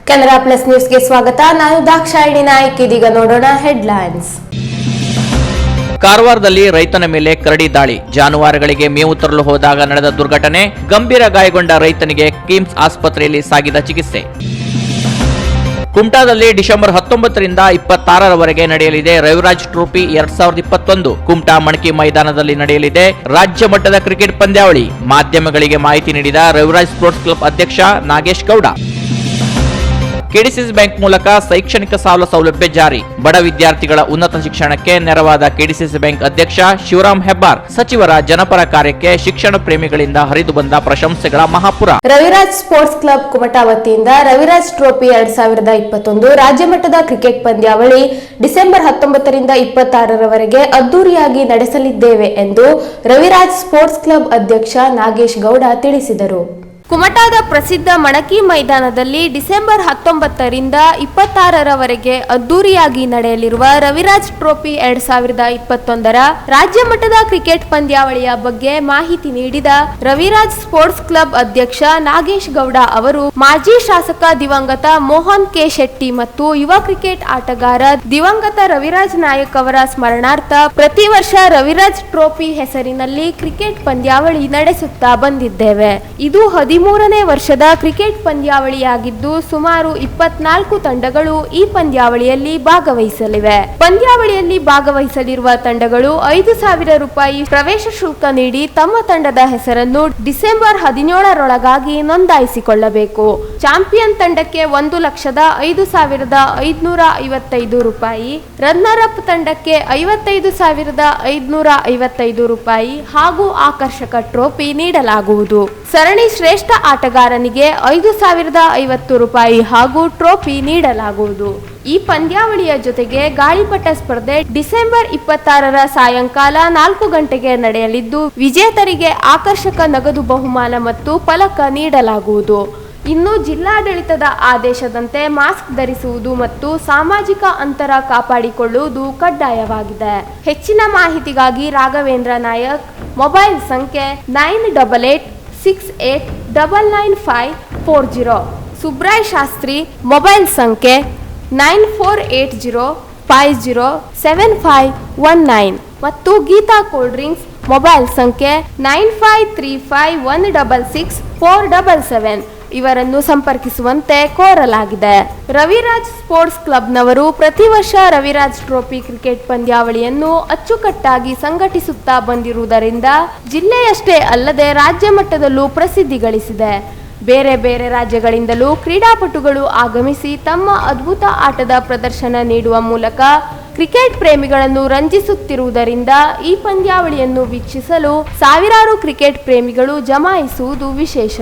Canara plus ನ್ಯೂಸ್ಗೆ ಸ್ವಾಗತ. ನಾನು ದಾಕ್ಷಾಯಿಣಿ ನಾಯ್ಕ್. ಇದೀಗ ನೋಡೋಣ ಹೆಡ್ಲೈನ್ಸ್. ಕಾರವಾರದಲ್ಲಿ ರೈತನ ಮೇಲೆ ಕರಡಿ ದಾಳಿ. ಜಾನುವಾರುಗಳಿಗೆ ಮೇವು ತರಲು ಹೋದಾಗ ನಡೆದ ದುರ್ಘಟನೆ. ಗಂಭೀರ ಗಾಯಗೊಂಡ ರೈತನಿಗೆ ಕಿಮ್ಸ್ ಆಸ್ಪತ್ರೆಯಲ್ಲಿ ಸಾಗಿದ ಚಿಕಿತ್ಸೆ. ಕುಮಟಾದಲ್ಲಿ ಡಿಸೆಂಬರ್ 19ರಿಂದ 26ರವರೆಗೆ ನಡೆಯಲಿದೆ ರವಿರಾಜ್ ಟ್ರೋಫಿ 2021. ಕುಮಟಾ ಮಣಕಿ ಮೈದಾನದಲ್ಲಿ ನಡೆಯಲಿದೆ ರಾಜ್ಯ ಮಟ್ಟದ ಕ್ರಿಕೆಟ್ ಪಂದ್ಯಾವಳಿ. ಮಾಧ್ಯಮಗಳಿಗೆ ಮಾಹಿತಿ ನೀಡಿದ ರವಿರಾಜ್ ಸ್ಪೋರ್ಟ್ಸ್ ಕ್ಲಬ್ ಅಧ್ಯಕ್ಷ ನಾಗೇಶ್ ಗೌಡ. ಕೆಡಿಸಿಸಿ ಬ್ಯಾಂಕ್ ಮೂಲಕ ಶೈಕ್ಷಣಿಕ ಸಾಲ ಸೌಲಭ್ಯ ಜಾರಿ. ಬಡ ವಿದ್ಯಾರ್ಥಿಗಳ ಉನ್ನತ ಶಿಕ್ಷಣಕ್ಕೆ ನೆರವಾದ ಕೆಡಿಸಿಸಿ ಬ್ಯಾಂಕ್ ಅಧ್ಯಕ್ಷ ಶಿವರಾಮ್ ಹೆಬ್ಬಾರ್. ಸಚಿವರ ಜನಪರ ಕಾರ್ಯಕ್ಕೆ ಶಿಕ್ಷಣ ಪ್ರೇಮಿಗಳಿಂದ ಹರಿದು ಬಂದ ಪ್ರಶಂಸೆಗಳ ಮಹಾಪುರ. ರವಿರಾಜ್ ಸ್ಪೋರ್ಟ್ಸ್ ಕ್ಲಬ್ ಕುಮಟಾ ವತಿಯಿಂದ ರವಿರಾಜ್ ಟ್ರೋಫಿ 2021 ರಾಜ್ಯ ಮಟ್ಟದ ಕ್ರಿಕೆಟ್ ಪಂದ್ಯಾವಳಿ ಡಿಸೆಂಬರ್ 19ರಿಂದ 26ರವರೆಗೆ ಅದ್ದೂರಿಯಾಗಿ ನಡೆಸಲಿದ್ದೇವೆ ಎಂದು ರವಿರಾಜ್ ಸ್ಪೋರ್ಟ್ಸ್ ಕ್ಲಬ್ ಅಧ್ಯಕ್ಷ ನಾಗೇಶ್ ಗೌಡ ತಿಳಿಸಿದರು. ಕುಮಟಾದ ಪ್ರಸಿದ್ಧ ಮಣಕಿ ಮೈದಾನದಲ್ಲಿ ಡಿಸೆಂಬರ್ 19ರಿಂದ 26ರವರೆಗೆ ಅದ್ದೂರಿಯಾಗಿ ನಡೆಯಲಿರುವ ರವಿರಾಜ್ ಟ್ರೋಫಿ 2021 ರಾಜ್ಯ ಮಟ್ಟದ ಕ್ರಿಕೆಟ್ ಪಂದ್ಯಾವಳಿಯ ಬಗ್ಗೆ ಮಾಹಿತಿ ನೀಡಿದ ರವಿರಾಜ್ ಸ್ಪೋರ್ಟ್ಸ್ ಕ್ಲಬ್ ಅಧ್ಯಕ್ಷ ನಾಗೇಶ್ ಗೌಡ ಅವರು ಮಾಜಿ ಶಾಸಕ ದಿವಂಗತ ಮೋಹನ್ ಕೆ ಶೆಟ್ಟಿ ಮತ್ತು ಯುವ ಕ್ರಿಕೆಟ್ ಆಟಗಾರ ದಿವಂಗತ ರವಿರಾಜ್ ನಾಯಕ್ ಅವರ ಸ್ಮರಣಾರ್ಥ ಪ್ರತಿ ವರ್ಷ ರವಿರಾಜ್ ಟ್ರೋಫಿ ಹೆಸರಿನಲ್ಲಿ ಕ್ರಿಕೆಟ್ ಪಂದ್ಯಾವಳಿ ನಡೆಸುತ್ತಾ ಬಂದಿದ್ದೇವೆ. ಇದು 13ನೇ ವರ್ಷದ ಕ್ರಿಕೆಟ್ ಪಂದ್ಯಾವಳಿಯಾಗಿದ್ದು ಸುಮಾರು 24 ತಂಡಗಳು ಈ ಪಂದ್ಯಾವಳಿಯಲ್ಲಿ ಭಾಗವಹಿಸಲಿವೆ. ಪಂದ್ಯಾವಳಿಯಲ್ಲಿ ಭಾಗವಹಿಸಲಿರುವ ತಂಡಗಳು 5,000 ರೂಪಾಯಿ ಪ್ರವೇಶ ಶುಲ್ಕ ನೀಡಿ ತಮ್ಮ ತಂಡದ ಹೆಸರನ್ನು ಡಿಸೆಂಬರ್ 17ರೊಳಗಾಗಿ ನೋಂದಾಯಿಸಿಕೊಳ್ಳಬೇಕು. ಚಾಂಪಿಯನ್ ತಂಡಕ್ಕೆ 1,05,555 ರೂಪಾಯಿ, ರನ್ನರ್ ಅಪ್ ತಂಡಕ್ಕೆ 55,555 ರೂಪಾಯಿ ಹಾಗೂ ಆಕರ್ಷಕ ಟ್ರೋಫಿ ನೀಡಲಾಗುವುದು. ಸರಣಿ ಶ್ರೇಷ್ಠ ಆಟಗಾರನಿಗೆ 5,050 ರೂಪಾಯಿ ಹಾಗೂ ಟ್ರೋಫಿ ನೀಡಲಾಗುವುದು. ಈ ಪಂದ್ಯಾವಳಿಯ ಜೊತೆಗೆ ಗಾಳಿಪಟ ಸ್ಪರ್ಧೆ ಡಿಸೆಂಬರ್ 26ರ ಸಾಯಂಕಾಲ 4 ಗಂಟೆಗೆ ನಡೆಯಲಿದ್ದು ವಿಜೇತರಿಗೆ ಆಕರ್ಷಕ ನಗದು ಬಹುಮಾನ ಮತ್ತು ಫಲಕ ನೀಡಲಾಗುವುದು. ಇನ್ನು ಜಿಲ್ಲಾಡಳಿತದ ಆದೇಶದಂತೆ ಮಾಸ್ಕ್ ಧರಿಸುವುದು ಮತ್ತು ಸಾಮಾಜಿಕ ಅಂತರ ಕಾಪಾಡಿಕೊಳ್ಳುವುದು ಕಡ್ಡಾಯವಾಗಿದೆ. ಹೆಚ್ಚಿನ ಮಾಹಿತಿಗಾಗಿ ರಾಘವೇಂದ್ರ ನಾಯಕ್ ಮೊಬೈಲ್ ಸಂಖ್ಯೆ 9868999540, ಸುಬ್ರಾಯ್ ಶಾಸ್ತ್ರಿ ಮೊಬೈಲ್ ಸಂಖ್ಯೆ 9480507519 ಮತ್ತು ಗೀತಾ ಕೋಲ್ಡ್ ಡ್ರಿಂಕ್ಸ್ ಮೊಬೈಲ್ ಸಂಖ್ಯೆ 9535166477 ಇವರನ್ನು ಸಂಪರ್ಕಿಸುವಂತೆ ಕೋರಲಾಗಿದೆ. ರವಿರಾಜ್ ಸ್ಪೋರ್ಟ್ಸ್ ಕ್ಲಬ್ನವರು ಪ್ರತಿ ವರ್ಷ ರವಿರಾಜ್ ಟ್ರೋಫಿ ಕ್ರಿಕೆಟ್ ಪಂದ್ಯಾವಳಿಯನ್ನು ಅಚ್ಚುಕಟ್ಟಾಗಿ ಸಂಘಟಿಸುತ್ತಾ ಬಂದಿರುವುದರಿಂದ ಜಿಲ್ಲೆಯಷ್ಟೇ ಅಲ್ಲದೆ ರಾಜ್ಯ ಮಟ್ಟದಲ್ಲೂ ಪ್ರಸಿದ್ಧಿ ಗಳಿಸಿದೆ. ಬೇರೆ ಬೇರೆ ರಾಜ್ಯಗಳಿಂದಲೂ ಕ್ರೀಡಾಪಟುಗಳು ಆಗಮಿಸಿ ತಮ್ಮ ಅದ್ಭುತ ಆಟದ ಪ್ರದರ್ಶನ ನೀಡುವ ಮೂಲಕ ಕ್ರಿಕೆಟ್ ಪ್ರೇಮಿಗಳನ್ನು ರಂಜಿಸುತ್ತಿರುವುದರಿಂದ ಈ ಪಂದ್ಯಾವಳಿಯನ್ನು ವೀಕ್ಷಿಸಲು ಸಾವಿರಾರು ಕ್ರಿಕೆಟ್ ಪ್ರೇಮಿಗಳು ಜಮಾಯಿಸುವುದು ವಿಶೇಷ.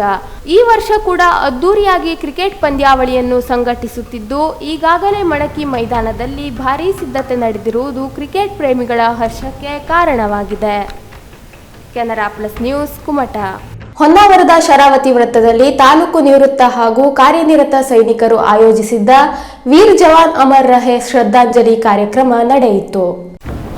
ಈ ವರ್ಷ ಕೂಡ ಅದ್ದೂರಿಯಾಗಿ ಕ್ರಿಕೆಟ್ ಪಂದ್ಯಾವಳಿಯನ್ನು ಸಂಘಟಿಸುತ್ತಿದ್ದು ಈಗಾಗಲೇ ಮಣಕಿ ಮೈದಾನದಲ್ಲಿ ಭಾರೀ ಸಿದ್ಧತೆ ನಡೆದಿರುವುದು ಕ್ರಿಕೆಟ್ ಪ್ರೇಮಿಗಳ ಹರ್ಷಕ್ಕೆ ಕಾರಣವಾಗಿದೆ. Canara plus news, Kumta. ಹೊನ್ನಾವರದ ಶರಾವತಿ ವೃತ್ತದಲ್ಲಿ ತಾಲೂಕು ನಿವೃತ್ತ ಹಾಗೂ ಕಾರ್ಯನಿರತ ಸೈನಿಕರು ಆಯೋಜಿಸಿದ್ದ ವೀರ್ ಜವಾನ್ ಅಮರ್ ರಹೆ ಶ್ರದ್ಧಾಂಜಲಿ ಕಾರ್ಯಕ್ರಮ ನಡೆಯಿತು.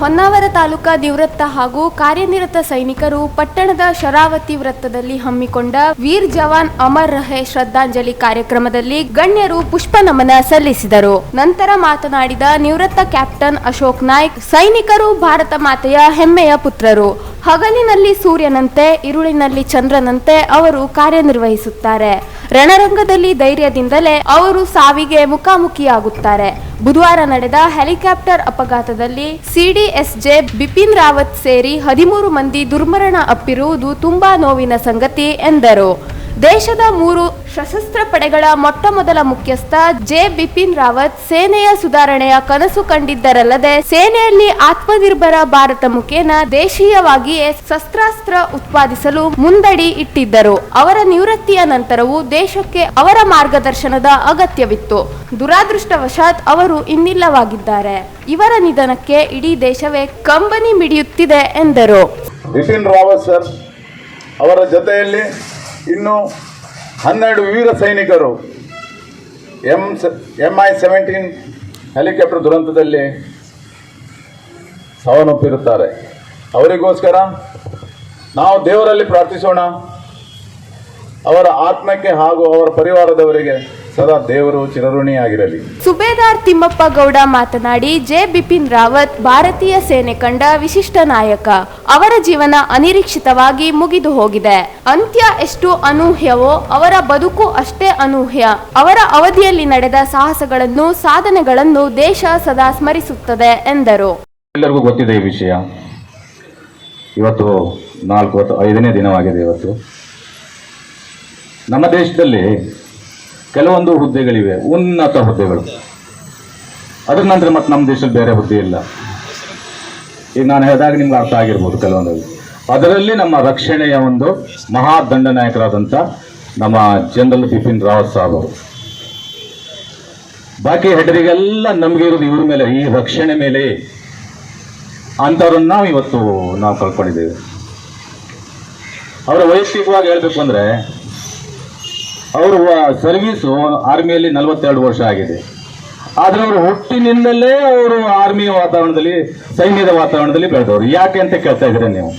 ಹೊನ್ನಾವರ ತಾಲೂಕಾ ನಿವೃತ್ತ ಹಾಗೂ ಕಾರ್ಯನಿರತ ಸೈನಿಕರು ಪಟ್ಟಣದ ಶರಾವತಿ ವೃತ್ತದಲ್ಲಿ ಹಮ್ಮಿಕೊಂಡ ವೀರ್ ಜವಾನ್ ಅಮರ್ ರಹೆ ಶ್ರದ್ಧಾಂಜಲಿ ಕಾರ್ಯಕ್ರಮದಲ್ಲಿ ಗಣ್ಯರು ಪುಷ್ಪ ನಮನ ಸಲ್ಲಿಸಿದರು. ನಂತರ ಮಾತನಾಡಿದ ನಿವೃತ್ತ ಕ್ಯಾಪ್ಟನ್ ಅಶೋಕ್ ನಾಯ್ಕ್, ಸೈನಿಕರು ಭಾರತ ಮಾತೆಯ ಹೆಮ್ಮೆಯ ಪುತ್ರರು. ಹಗಲಿನಲ್ಲಿ ಸೂರ್ಯನಂತೆ, ಇರುಳಿನಲ್ಲಿ ಚಂದ್ರನಂತೆ ಅವರು ಕಾರ್ಯನಿರ್ವಹಿಸುತ್ತಾರೆ. ರಣರಂಗದಲ್ಲಿ ಧೈರ್ಯದಿಂದಲೇ ಅವರು ಸಾವಿಗೆ ಮುಖಾಮುಖಿಯಾಗುತ್ತಾರೆ. ಬುಧವಾರ ನಡೆದ ಹೆಲಿಕಾಪ್ಟರ್ ಅಪಘಾತದಲ್ಲಿ ಸಿಡಿಎಸ್ಜೆ ಬಿಪಿನ್ ರಾವತ್ ಸೇರಿ 13 ಮಂದಿ ದುರ್ಮರಣ ಅಪ್ಪಿರುವುದು ತುಂಬಾ ನೋವಿನ ಸಂಗತಿ ಎಂದರು. ದೇಶದ 3 ಸಶಸ್ತ್ರ ಪಡೆಗಳ ಮೊಟ್ಟಮೊದಲ ಮುಖ್ಯಸ್ಥ ಜೆ ಬಿಪಿನ್ ರಾವತ್ ಸೇನೆಯ ಸುಧಾರಣೆಯ ಕನಸು ಕಂಡಿದ್ದರಲ್ಲದೆ ಸೇನೆಯಲ್ಲಿ ಆತ್ಮನಿರ್ಭರ ಭಾರತ ಮುಖೇನ ದೇಶೀಯವಾಗಿಯೇ ಶಸ್ತ್ರಾಸ್ತ್ರ ಉತ್ಪಾದಿಸಲು ಮುಂದಡಿ ಇಟ್ಟಿದ್ದರು. ಅವರ ನಿವೃತ್ತಿಯ ನಂತರವೂ ದೇಶಕ್ಕೆ ಅವರ ಮಾರ್ಗದರ್ಶನದ ಅಗತ್ಯವಿತ್ತು. ದುರಾದೃಷ್ಟವಶಾತ್ ಅವರು ಇನ್ನಿಲ್ಲವಾಗಿದ್ದಾರೆ. ಇವರ ನಿಧನಕ್ಕೆ ಇಡೀ ದೇಶವೇ ಕಂಬನಿ ಮಿಡಿಯುತ್ತಿದೆ ಎಂದರು. ಬಿಪಿನ್ ರಾವತ್ ಸರ್ ಅವರ ಜೊತೆಯಲ್ಲಿ ಇನ್ನು 12 ವೀರ ಸೈನಿಕರು MI-17 ಹೆಲಿಕಾಪ್ಟರ್ ದುರಂತದಲ್ಲಿ ಸಾವನ್ನಪ್ಪಿರುತ್ತಾರೆ. ಅವರಿಗೋಸ್ಕರ ನಾವು ದೇವರಲ್ಲಿ ಪ್ರಾರ್ಥಿಸೋಣ. ಅವರ ಆತ್ಮಕ್ಕೆ ಹಾಗೂ ಅವರ ಪರಿವಾರದವರಿಗೆ ಸದಾ ದೇವರು ಚಿರಋಣಿಯಾಗಿರಲಿ. ಸುಬೇದಾರ್ ತಿಮ್ಮಪ್ಪ ಗೌಡ ಮಾತನಾಡಿ, ಜೆ ಬಿಪಿನ್ ರಾವತ್ ಭಾರತೀಯ ಸೇನೆ ಕಂಡ ವಿಶಿಷ್ಟ ನಾಯಕ. ಅವರ ಜೀವನ ಅನಿರೀಕ್ಷಿತವಾಗಿ ಮುಗಿದು ಹೋಗಿದೆ. ಅಂತ್ಯ ಎಷ್ಟು ಅನೂಹ್ಯವೋ ಅವರ ಬದುಕು ಅಷ್ಟೇ ಅನೂಹ್ಯ. ಅವರ ಅವಧಿಯಲ್ಲಿ ನಡೆದ ಸಾಹಸಗಳನ್ನು, ಸಾಧನೆಗಳನ್ನು ದೇಶ ಸದಾ ಸ್ಮರಿಸುತ್ತದೆ ಎಂದರು. ಎಲ್ಲರಿಗೂ ಗೊತ್ತಿದೆ ಈ ವಿಷಯ. ಇವತ್ತು 5ನೇ ದಿನವಾಗಿದೆ. ಇವತ್ತು ನಮ್ಮ ದೇಶದಲ್ಲಿ ಕೆಲವೊಂದು ಹುದ್ದೆಗಳಿವೆ, ಉನ್ನತ ಹುದ್ದೆಗಳು. ಅದ್ರ ನಂತರ ಮತ್ತೆ ನಮ್ಮ ದೇಶದಲ್ಲಿ ಬೇರೆ ಹುದ್ದೆ ಇಲ್ಲ. ಈಗ ನಾನು ಹೇಳಿದಾಗ ನಿಮ್ಗೆ ಅರ್ಥ ಆಗಿರ್ಬೋದು ಕೆಲವೊಂದು. ಅದರಲ್ಲಿ ನಮ್ಮ ರಕ್ಷಣೆಯ ಒಂದು ಮಹಾ ದಂಡನಾಯಕರಾದಂಥ ನಮ್ಮ ಜನರಲ್ ಬಿಪಿನ್ ರಾವತ್ ಸಾಹೇಬ್ ಅವರು. ಬಾಕಿ ಹೆಡರಿಗೆಲ್ಲ ನಮಗೆ ಇರೋದು ಇವ್ರ ಮೇಲೆ, ಈ ರಕ್ಷಣೆ ಮೇಲೆ. ಅಂಥವ್ರನ್ನ ಇವತ್ತು ನಾವು ಕಳ್ಕೊಂಡಿದ್ದೇವೆ. ಅವರ ವೈಯಕ್ತಿಕವಾಗಿ ಹೇಳಬೇಕು ಅಂದರೆ, ಅವರು ಸರ್ವೀಸು ಆರ್ಮಿಯಲ್ಲಿ 42 ವರ್ಷ ಆಗಿದೆ. ಆದರೆ ಅವರು ಹುಟ್ಟಿನಿಂದಲೇ ಅವರು ಆರ್ಮಿಯ ವಾತಾವರಣದಲ್ಲಿ, ಸೈನ್ಯದ ವಾತಾವರಣದಲ್ಲಿ ಬೆಳೆದವರು. ಯಾಕೆ ಅಂತ ಕೇಳ್ತಾ ಇದ್ದೀರಾ ನೀವು?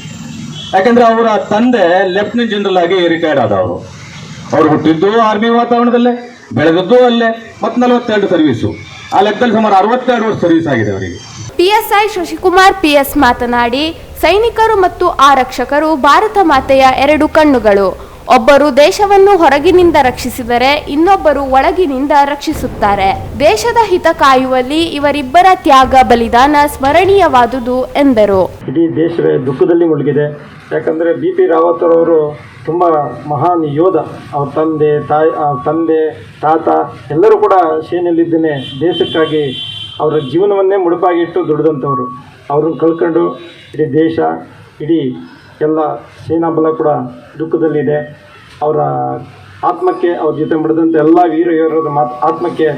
ಯಾಕಂದ್ರೆ ಅವರ ತಂದೆ ಲೆಫ್ಟಿನೆಂಟ್ ಜನರಲ್ ಆಗಿ ರಿಟೈರ್ಡ್ ಆದವರು. ಅವರು ಹುಟ್ಟಿದ್ದು ಆರ್ಮಿ ವಾತಾವರಣದಲ್ಲೇ, ಬೆಳೆದದ್ದು ಅಲ್ಲೇ, ಮತ್ತು 42 ಸರ್ವೀಸು. ಆ ಲೆಕ್ಕದಲ್ಲಿ ಸುಮಾರು 62 ವರ್ಷ ಸರ್ವೀಸ್ ಆಗಿದೆ ಅವರಿಗೆ. ಪಿಎಸ್ಐ ಶಶಿಕುಮಾರ್ ಪಿಎಸ್ ಮಾತನಾಡಿ, ಸೈನಿಕರು ಮತ್ತು ಆರಕ್ಷಕರು ಭಾರತ ಮಾತೆಯ 2 ಕಣ್ಣುಗಳು. ಒಬ್ಬರು ದೇಶವನ್ನು ಹೊರಗಿನಿಂದ ರಕ್ಷಿಸಿದರೆ ಇನ್ನೊಬ್ಬರು ಒಳಗಿನಿಂದ ರಕ್ಷಿಸುತ್ತಾರೆ. ದೇಶದ ಹಿತ ಕಾಯುವಲ್ಲಿ ಇವರಿಬ್ಬರ ತ್ಯಾಗ ಬಲಿದಾನ ಸ್ಮರಣೀಯವಾದುದು ಎಂದರು. ಇಡೀ ದೇಶವೇ ದುಃಖದಲ್ಲಿ ಮುಳುಗಿದೆ. ಯಾಕಂದರೆ ಬಿ ಪಿ ರಾವತ್ ಅವರು ತುಂಬ ಮಹಾನ್ ಯೋಧ. ಅವ್ರ ತಂದೆ ತಾತ ಎಲ್ಲರೂ ಕೂಡ ಸೇನೆಯಲ್ಲಿದ್ದೇನೆ ದೇಶಕ್ಕಾಗಿ ಅವರ ಜೀವನವನ್ನೇ ಮುಡುಪಾಗಿಟ್ಟು ದುಡಿದಂಥವ್ರು. ಅವ್ರನ್ನ ಕಳ್ಕೊಂಡು ಇಡೀ ದೇಶ, ಇಡೀ ಎಲ್ಲ ಸೇನಾ ಬಲ ಕೂಡ ದುಃಖದಲ್ಲಿದೆ. ಅವರ ಆತ್ಮಕ್ಕೆ, ಅವ್ರ ಜೊತೆ ಮಾಡಿದಂಥ ಎಲ್ಲ ವೀರ ಯೋಧರ ಆತ್ಮಕ್ಕೆ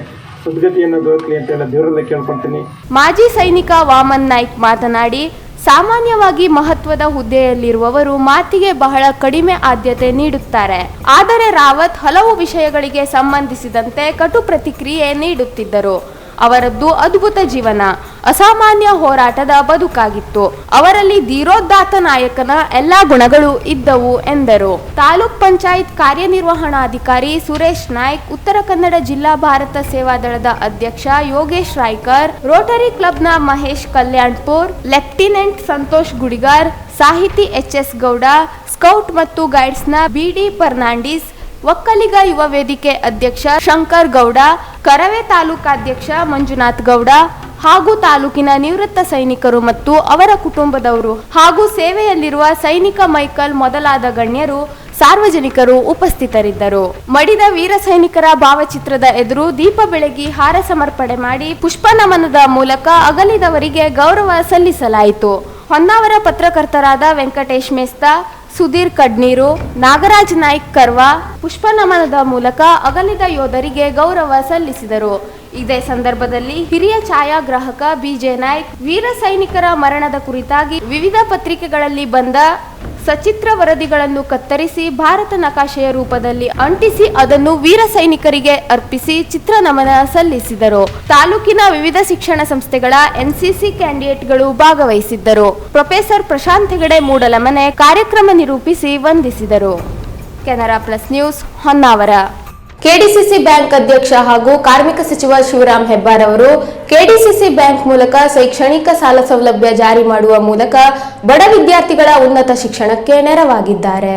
ಸದ್ಗತಿಯನ್ನು ದೊರಕಲಿ ಅಂತ ಹೇಳಿ ದೇವರಲ್ಲೇ ಕೇಳ್ಕೊಳ್ತೀನಿ. ಮಾಜಿ ಸೈನಿಕ ವಾಮನ್ ನಾಯ್ಕ್ ಮಾತನಾಡಿ, ಸಾಮಾನ್ಯವಾಗಿ ಮಹತ್ವದ ಹುದ್ದೆಯಲ್ಲಿರುವವರು ಮಾತಿಗೆ ಬಹಳ ಕಡಿಮೆ ಆದ್ಯತೆ ನೀಡುತ್ತಾರೆ. ಆದರೆ ರಾವತ್ ಹಲವು ವಿಷಯಗಳಿಗೆ ಸಂಬಂಧಿಸಿದಂತೆ ಕಟು ಪ್ರತಿಕ್ರಿಯೆ ನೀಡುತ್ತಿದ್ದರು. ಅವರದ್ದು ಅದ್ಭುತ ಜೀವನ, ಅಸಾಮಾನ್ಯ ಹೋರಾಟದ ಬದುಕಾಗಿತ್ತು. ಅವರಲ್ಲಿ ಧೀರೋದಾತ್ತ ನಾಯಕನ ಎಲ್ಲಾ ಗುಣಗಳು ಇದ್ದವು ಎಂದರು. ತಾಲೂಕ್ ಪಂಚಾಯತ್ ಕಾರ್ಯನಿರ್ವಹಣಾಧಿಕಾರಿ ಸುರೇಶ್ ನಾಯ್ಕ್, ಉತ್ತರ ಕನ್ನಡ ಜಿಲ್ಲಾ ಭಾರತ ಸೇವಾದಳದ ಅಧ್ಯಕ್ಷ ಯೋಗೇಶ್ ರಾಯ್ಕರ್, ರೋಟರಿ ಕ್ಲಬ್ನ ಮಹೇಶ್ ಕಲ್ಯಾಣ್ಪುರ್, ಲೆಫ್ಟಿನೆಂಟ್ ಸಂತೋಷ್ ಗುಡಿಗಾರ್, ಸಾಹಿತಿ ಎಚ್ಎಸ್ ಗೌಡ, ಸ್ಕೌಟ್ ಮತ್ತು ಗೈಡ್ಸ್ನ ಬಿಡಿ ಫರ್ನಾಂಡಿಸ್, ಒಕ್ಕಲಿಗ ಯುವ ವೇದಿಕೆ ಅಧ್ಯಕ್ಷ ಶಂಕರ್ ಗೌಡ, ಕರವೇ ತಾಲೂಕಾಧ್ಯಕ್ಷ ಮಂಜುನಾಥ್ ಗೌಡ ಹಾಗೂ ತಾಲೂಕಿನ ನಿವೃತ್ತ ಸೈನಿಕರು ಮತ್ತು ಅವರ ಕುಟುಂಬದವರು ಹಾಗೂ ಸೇವೆಯಲ್ಲಿರುವ ಸೈನಿಕ ಮೈಕಲ್ ಮೊದಲಾದ ಗಣ್ಯರು, ಸಾರ್ವಜನಿಕರು ಉಪಸ್ಥಿತರಿದ್ದರು. ಮಡಿದ ವೀರ ಸೈನಿಕರ ಭಾವಚಿತ್ರದ ಎದುರು ದೀಪ ಬೆಳಗಿ ಹಾರ ಸಮರ್ಪಣೆ ಮಾಡಿ ಪುಷ್ಪ ನಮನದ ಮೂಲಕ ಅಗಲಿದವರಿಗೆ ಗೌರವ ಸಲ್ಲಿಸಲಾಯಿತು. ಹೊನ್ನಾವರ ಪತ್ರಕರ್ತರಾದ ವೆಂಕಟೇಶ್ ಮೇಸ್ತಾ, ಸುಧೀರ್ ಕಡ್ನೀರು, ನಾಗರಾಜ್ ನಾಯ್ಕ್ ಕರ್ವಾ ಪುಷ್ಪ ನಮನದ ಮೂಲಕ ಅಗಲಿದ ಯೋಧರಿಗೆ ಗೌರವ ಸಲ್ಲಿಸಿದರು. ಇದೇ ಸಂದರ್ಭದಲ್ಲಿ ಹಿರಿಯ ಛಾಯಾಗ್ರಾಹಕ ಬಿಜೆ ನಾಯ್ಕ್ ವೀರ ಸೈನಿಕರ ಮರಣದ ಕುರಿತಾಗಿ ವಿವಿಧ ಪತ್ರಿಕೆಗಳಲ್ಲಿ ಬಂದ ಸಚಿತ್ರ ವರದಿಗಳನ್ನು ಕತ್ತರಿಸಿ ಭಾರತ ನಕಾಶೆಯ ರೂಪದಲ್ಲಿ ಅಂಟಿಸಿ ಅದನ್ನು ವೀರ ಸೈನಿಕರಿಗೆ ಅರ್ಪಿಸಿ ಚಿತ್ರ ನಮನ ಸಲ್ಲಿಸಿದರು. ತಾಲೂಕಿನ ವಿವಿಧ ಶಿಕ್ಷಣ ಸಂಸ್ಥೆಗಳ ಎನ್ಸಿಸಿ ಕ್ಯಾಂಡಿಡೇಟ್ಗಳು ಭಾಗವಹಿಸಿದ್ದರು. ಪ್ರೊಫೆಸರ್ ಪ್ರಶಾಂತ್ ಹೆಗಡೆ ಮೂಡಲಮನೆ ಕಾರ್ಯಕ್ರಮ ನಿರೂಪಿಸಿ ವಂದಿಸಿದರು. Canara plus news, Honnavar. KDCC bank ಅಧ್ಯಕ್ಷ ಹಾಗೂ ಕಾರ್ಮಿಕ ಸಚಿವ ಶಿವರಾಮ್ ಹೆಬ್ಬಾರ್ ಅವರು ಕೆಡಿಸಿಸಿ ಬ್ಯಾಂಕ್ ಮೂಲಕ ಶೈಕ್ಷಣಿಕ ಸಾಲ ಸೌಲಭ್ಯ ಜಾರಿ ಮಾಡುವ ಮೂಲಕ ಬಡ ವಿದ್ಯಾರ್ಥಿಗಳ ಉನ್ನತ ಶಿಕ್ಷಣಕ್ಕೆ ನೆರವಾಗಿದ್ದಾರೆ.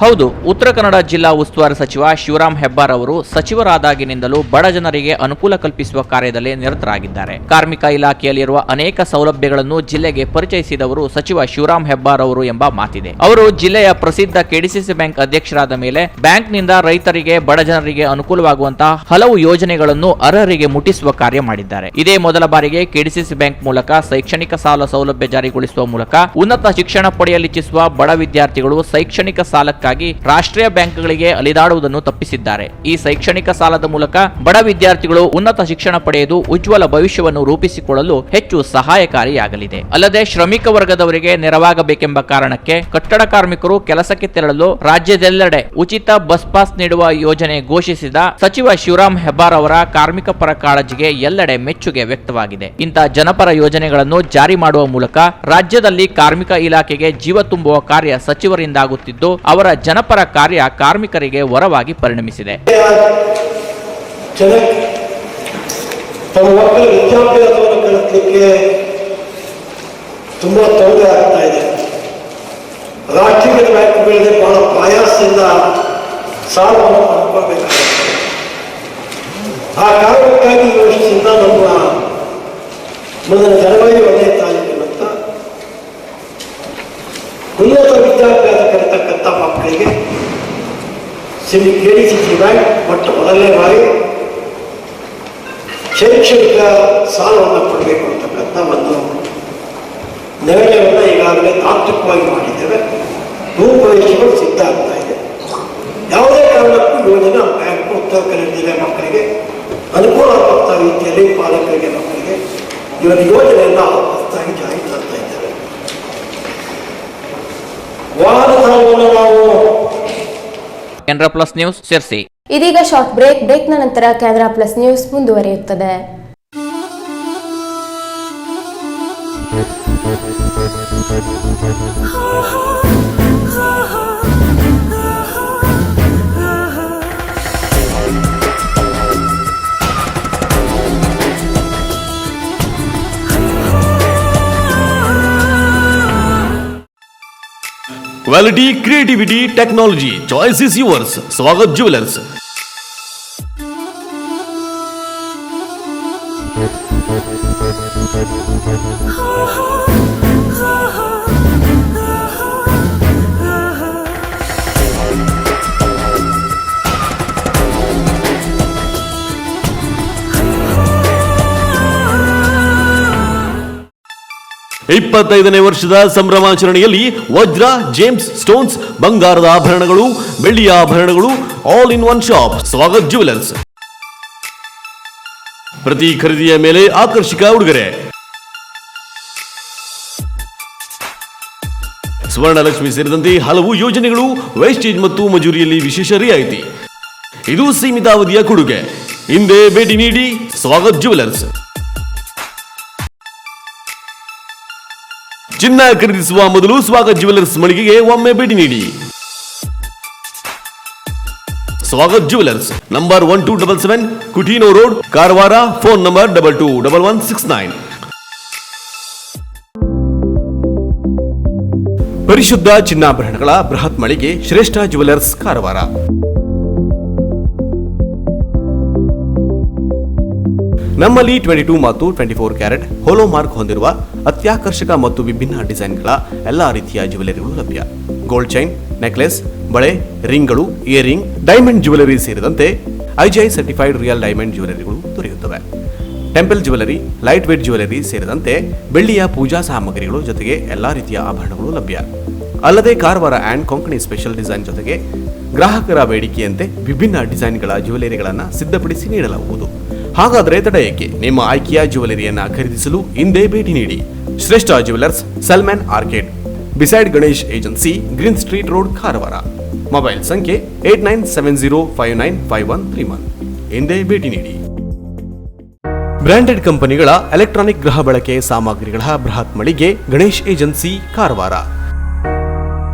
ಹೌದು, ಉತ್ತರ ಕನ್ನಡ ಜಿಲ್ಲಾ ಉಸ್ತುವಾರಿ ಸಚಿವ ಶಿವರಾಮ್ ಹೆಬ್ಬಾರ್ ಅವರು ಸಚಿವರಾದಾಗಿನಿಂದಲೂ ಬಡ ಜನರಿಗೆ ಅನುಕೂಲ ಕಲ್ಪಿಸುವ ಕಾರ್ಯದಲ್ಲಿ ನಿರತರಾಗಿದ್ದಾರೆ. ಕಾರ್ಮಿಕ ಇಲಾಖೆಯಲ್ಲಿರುವ ಅನೇಕ ಸೌಲಭ್ಯಗಳನ್ನು ಜಿಲ್ಲೆಗೆ ಪರಿಚಯಿಸಿದವರು ಸಚಿವ ಶಿವರಾಮ್ ಹೆಬ್ಬಾರ್ ಅವರು ಎಂಬ ಮಾತಿದೆ. ಅವರು ಜಿಲ್ಲೆಯ ಪ್ರಸಿದ್ಧ ಕೆಡಿಸಿಸಿ ಬ್ಯಾಂಕ್ ಅಧ್ಯಕ್ಷರಾದ ಮೇಲೆ ಬ್ಯಾಂಕ್ನಿಂದ ರೈತರಿಗೆ, ಬಡ ಜನರಿಗೆ ಅನುಕೂಲವಾಗುವಂತಹ ಹಲವು ಯೋಜನೆಗಳನ್ನು ಅರ್ಹರಿಗೆ ಮುಟ್ಟಿಸುವ ಕಾರ್ಯ ಮಾಡಿದ್ದಾರೆ. ಇದೇ ಮೊದಲ ಬಾರಿಗೆ ಕೆಡಿಸಿಸಿ ಬ್ಯಾಂಕ್ ಮೂಲಕ ಶೈಕ್ಷಣಿಕ ಸಾಲ ಸೌಲಭ್ಯ ಜಾರಿಗೊಳಿಸುವ ಮೂಲಕ ಉನ್ನತ ಶಿಕ್ಷಣ ಪಡೆಯಲಿಚ್ಛಿಸುವ ಬಡ ವಿದ್ಯಾರ್ಥಿಗಳು ಶೈಕ್ಷಣಿಕ ಸಾಲಕ್ಕಾಗಿ ರಾಷ್ಟ್ರೀಯ ಬ್ಯಾಂಕ್ಗಳಿಗೆ ಅಲಿದಾಡುವುದನ್ನು ತಪ್ಪಿಸಿದ್ದಾರೆ. ಈ ಶೈಕ್ಷಣಿಕ ಸಾಲದ ಮೂಲಕ ಬಡ ವಿದ್ಯಾರ್ಥಿಗಳು ಉನ್ನತ ಶಿಕ್ಷಣ ಪಡೆಯುವುದು ಉಜ್ವಲ ಭವಿಷ್ಯವನ್ನು ರೂಪಿಸಿಕೊಳ್ಳಲು ಹೆಚ್ಚು ಸಹಾಯಕಾರಿಯಾಗಲಿದೆ. ಅಲ್ಲದೆ ಶ್ರಮಿಕ ವರ್ಗದವರಿಗೆ ನೆರವಾಗಬೇಕೆಂಬ ಕಾರಣಕ್ಕೆ ಕಟ್ಟಡ ಕಾರ್ಮಿಕರು ಕೆಲಸಕ್ಕೆ ತೆರಳಲು ರಾಜ್ಯದೆಲ್ಲೆಡೆ ಉಚಿತ ಬಸ್ ಪಾಸ್ ನೀಡುವ ಯೋಜನೆ ಘೋಷಿಸಿದ ಸಚಿವ ಶಿವರಾಮ್ ಹೆಬ್ಬಾರ್ ಅವರ ಕಾರ್ಮಿಕ ಪರ ಕಾಳಜಿಗೆ ಎಲ್ಲೆಡೆ ಮೆಚ್ಚುಗೆ ವ್ಯಕ್ತವಾಗಿದೆ. ಇಂಥ ಜನಪರ ಯೋಜನೆಗಳನ್ನು ಜಾರಿ ಮಾಡುವ ಮೂಲಕ ರಾಜ್ಯದಲ್ಲಿ ಕಾರ್ಮಿಕ ಇಲಾಖೆಗೆ ಜೀವ ತುಂಬುವ ಕಾರ್ಯ ಸಚಿವರಿಂದಾಗುತ್ತಿದ್ದು ಅವರ ಜನಪರ ಕಾರ್ಯ ಕಾರ್ಮಿಕರಿಗೆ ವರವಾಗಿ ಪರಿಣಮಿಸಿದೆ. ಜನಕ್ಕೆ ತಮ್ಮ ಮಕ್ಕಳ ವಿದ್ಯಾಭ್ಯಾಸವನ್ನು ಕಲಿಸಲಿಕ್ಕೆ ತುಂಬ ತೊಂದರೆ ಆಗ್ತಾ ಇದೆ. ರಾಷ್ಟ್ರೀಯ ಬ್ಯಾಂಕ್ಗಳಿಗೆ ಬಹಳ ಪ್ರಯಾಸದಿಂದ ಸಾಲವನ್ನು ಪಡ್ಕೊಳ್ಬೇಕಾಗುತ್ತೆ. ಆ ಕಾರಣಕ್ಕಾಗಿ ಈ ವರ್ಷದಿಂದ ನಮ್ಮ ಮುಂದಿನ ಜನವರಿ 1ನೇ ತಾರೀಕಿನಂತ ಉನ್ನತ ವಿದ್ಯಾಭ್ಯಾಸ ಕಲಿತಕ್ಕಂಥ ಮಕ್ಕಳಿಗೆ KDCC ಬ್ಯಾಂಕ್ ಮೊದಲನೇ ಬಾರಿ ಶೈಕ್ಷಣಿಕ ಸಾಲವನ್ನು ಕೊಡಬೇಕು ಅಂತಕ್ಕಂಥ ಒಂದು ನಿರ್ಣಯವನ್ನು ಈಗಾಗಲೇ ತಾತ್ವಿಕವಾಗಿ ಮಾಡಿದ್ದೇವೆ. ರೂಪರೇಷೆಗಳು ಸಿದ್ಧ ಆಗ್ತಾ ಇದೆ. ಯಾವುದೇ ಕಾರಣಕ್ಕೂ ಯೋಜನೆ ಬ್ಯಾಂಕ್ ಉತ್ತರ ಕನ್ನಡ ಜಿಲ್ಲೆ ಮಕ್ಕಳಿಗೆ ಅನುಕೂಲ ಆಗುವಂಥ ರೀತಿಯಲ್ಲಿ ಪಾಲಕರಿಗೆ ಮಕ್ಕಳಿಗೆ ಇವರ ಯೋಜನೆಯನ್ನು ಹೊಸದಾಗಿ ಜಾರಿ ಮಾಡ್ತಾ ಇದ್ದೇವೆ. ವಾಹನ ಸಾಲವನ್ನು ನಾವು ಕೆನರಾ ಪ್ಲಸ್ ನ್ಯೂಸ್ ಶಿರ್ಸಿ. ಇದೀಗ ಶಾರ್ಟ್ ಬ್ರೇಕ್ನ ನಂತರ ಕೆನರಾ ಪ್ಲಸ್ ನ್ಯೂಸ್ ಮುಂದುವರಿಯುತ್ತದೆ. Quality, creativity, technology. Choice is yours. Swagat Jewelers. ಇಪ್ಪತ್ತೈದನೇ ವರ್ಷದ ಸಂಭ್ರಮಾಚರಣೆಯಲ್ಲಿ ವಜ್ರ, ಜೇಮ್ಸ್ ಸ್ಟೋನ್ಸ್, ಬಂಗಾರದ ಆಭರಣಗಳು, ಬೆಳ್ಳಿಯ ಆಭರಣಗಳು, all in one shop. Swagath jewellers. ಪ್ರತಿ ಖರೀದಿಯ ಮೇಲೆ ಆಕರ್ಷಕ ಉಡುಗೊರೆ. ಸ್ವರ್ಣಲಕ್ಷ್ಮಿ ಸೇರಿದಂತೆ ಹಲವು ಯೋಜನೆಗಳು, ವೇಸ್ಟೇಜ್ ಮತ್ತು ಮಜೂರಿಯಲ್ಲಿ ವಿಶೇಷ ರಿಯಾಯಿತಿ. ಇದು ಸೀಮಿತ ಅವಧಿಯ ಕೊಡುಗೆ. ಹಿಂದೆ ಭೇಟಿ ನೀಡಿ. ಸ್ವಾಗತ್ ಜ್ಯುವೆಲರ್ಸ್. ಚಿನ್ನ ಖರೀದಿಸುವ ಮೊದಲು ಸ್ವಾಗತ್ ಜ್ಯುವೆಲರ್ಸ್ ಮಳಿಗೆಗೆ ಒಮ್ಮೆ ಭೇಟಿ ನೀಡಿ. Swagath jewellers, number 1277 Coutinho road, Karwar. Phone number 221169. ಪರಿಶುದ್ಧ ಚಿನ್ನಾಭರಣಗಳ ಬೃಹತ್ ಮಳಿಗೆ ಶ್ರೇಷ್ಠ ಜ್ಯುವೆಲರ್ಸ್, ಕಾರವಾರ. ನಮ್ಮಲ್ಲಿ 22 ಮತ್ತು 24 ಕ್ಯಾರೆಟ್ ಹೋಲೋ ಮಾರ್ಕ್ ಹೊಂದಿರುವ ಅತ್ಯಾಕರ್ಷಕ ಮತ್ತು ವಿಭಿನ್ನ ಡಿಸೈನ್ಗಳ ಎಲ್ಲಾ ರೀತಿಯ ಜ್ಯುವೆಲರಿಗಳು ಲಭ್ಯ. ಗೋಲ್ಡ್ ಚೈನ್, ನೆಕ್ಲೆಸ್, ಬಳೆ, ರಿಂಗ್ಗಳು, ಇಯರಿಂಗ್, ಡೈಮಂಡ್ ಜ್ಯುವೆಲರಿ ಸೇರಿದಂತೆ IGI ಸರ್ಟಿಫೈಡ್ ರಿಯಲ್ ಡೈಮಂಡ್ ಜ್ಯುವೆಲರಿಗಳು ದೊರೆಯುತ್ತವೆ. Temple jewellery, light weight jewellery ಸೇರಿದಂತೆ ಬೆಳ್ಳಿಯ ಪೂಜಾ ಸಾಮಗ್ರಿಗಳು ಜೊತೆಗೆ ಎಲ್ಲಾ ರೀತಿಯ ಆಭರಣಗಳು ಲಭ್ಯ. ಅಲ್ಲದೆ Karwar and Konkani special design ಜೊತೆಗೆ ಗ್ರಾಹಕರ ಬೇಡಿಕೆಯಂತೆ ವಿಭಿನ್ನ ಡಿಸೈನ್ಗಳ ಜ್ಯುವೆಲರಿಗಳನ್ನು ಸಿದ್ಧಪಡಿಸಿ ನೀಡಲಾಗುವುದು. ಹಾಗಾದರೆ ತಡ ಏಕೆ? ನಿಮ್ಮ ಆಯ್ಕೆಯ ಜ್ಯುವೆಲರಿಯನ್ನ ಖರೀದಿಸಲು ಹಿಂದೆ ಭೇಟಿ ನೀಡಿ. ಶ್ರೇಷ್ಠ jewellers, Salman arcade, beside Ganesh agency, green street road, Karwar. Mobile ಸಂಖ್ಯೆ 8970595131. ಹಿಂದೆ ಭೇಟಿ ನೀಡಿ. ಬ್ರಾಂಡೆಡ್ ಕಂಪನಿಗಳ ಎಲೆಕ್ಟ್ರಾನಿಕ್ ಗೃಹ ಬಳಕೆ ಸಾಮಗ್ರಿಗಳ ಬೃಹತ್ ಮಳಿಗೆ ಗಣೇಶ್ ಏಜೆನ್ಸಿ, ಕಾರವಾರ.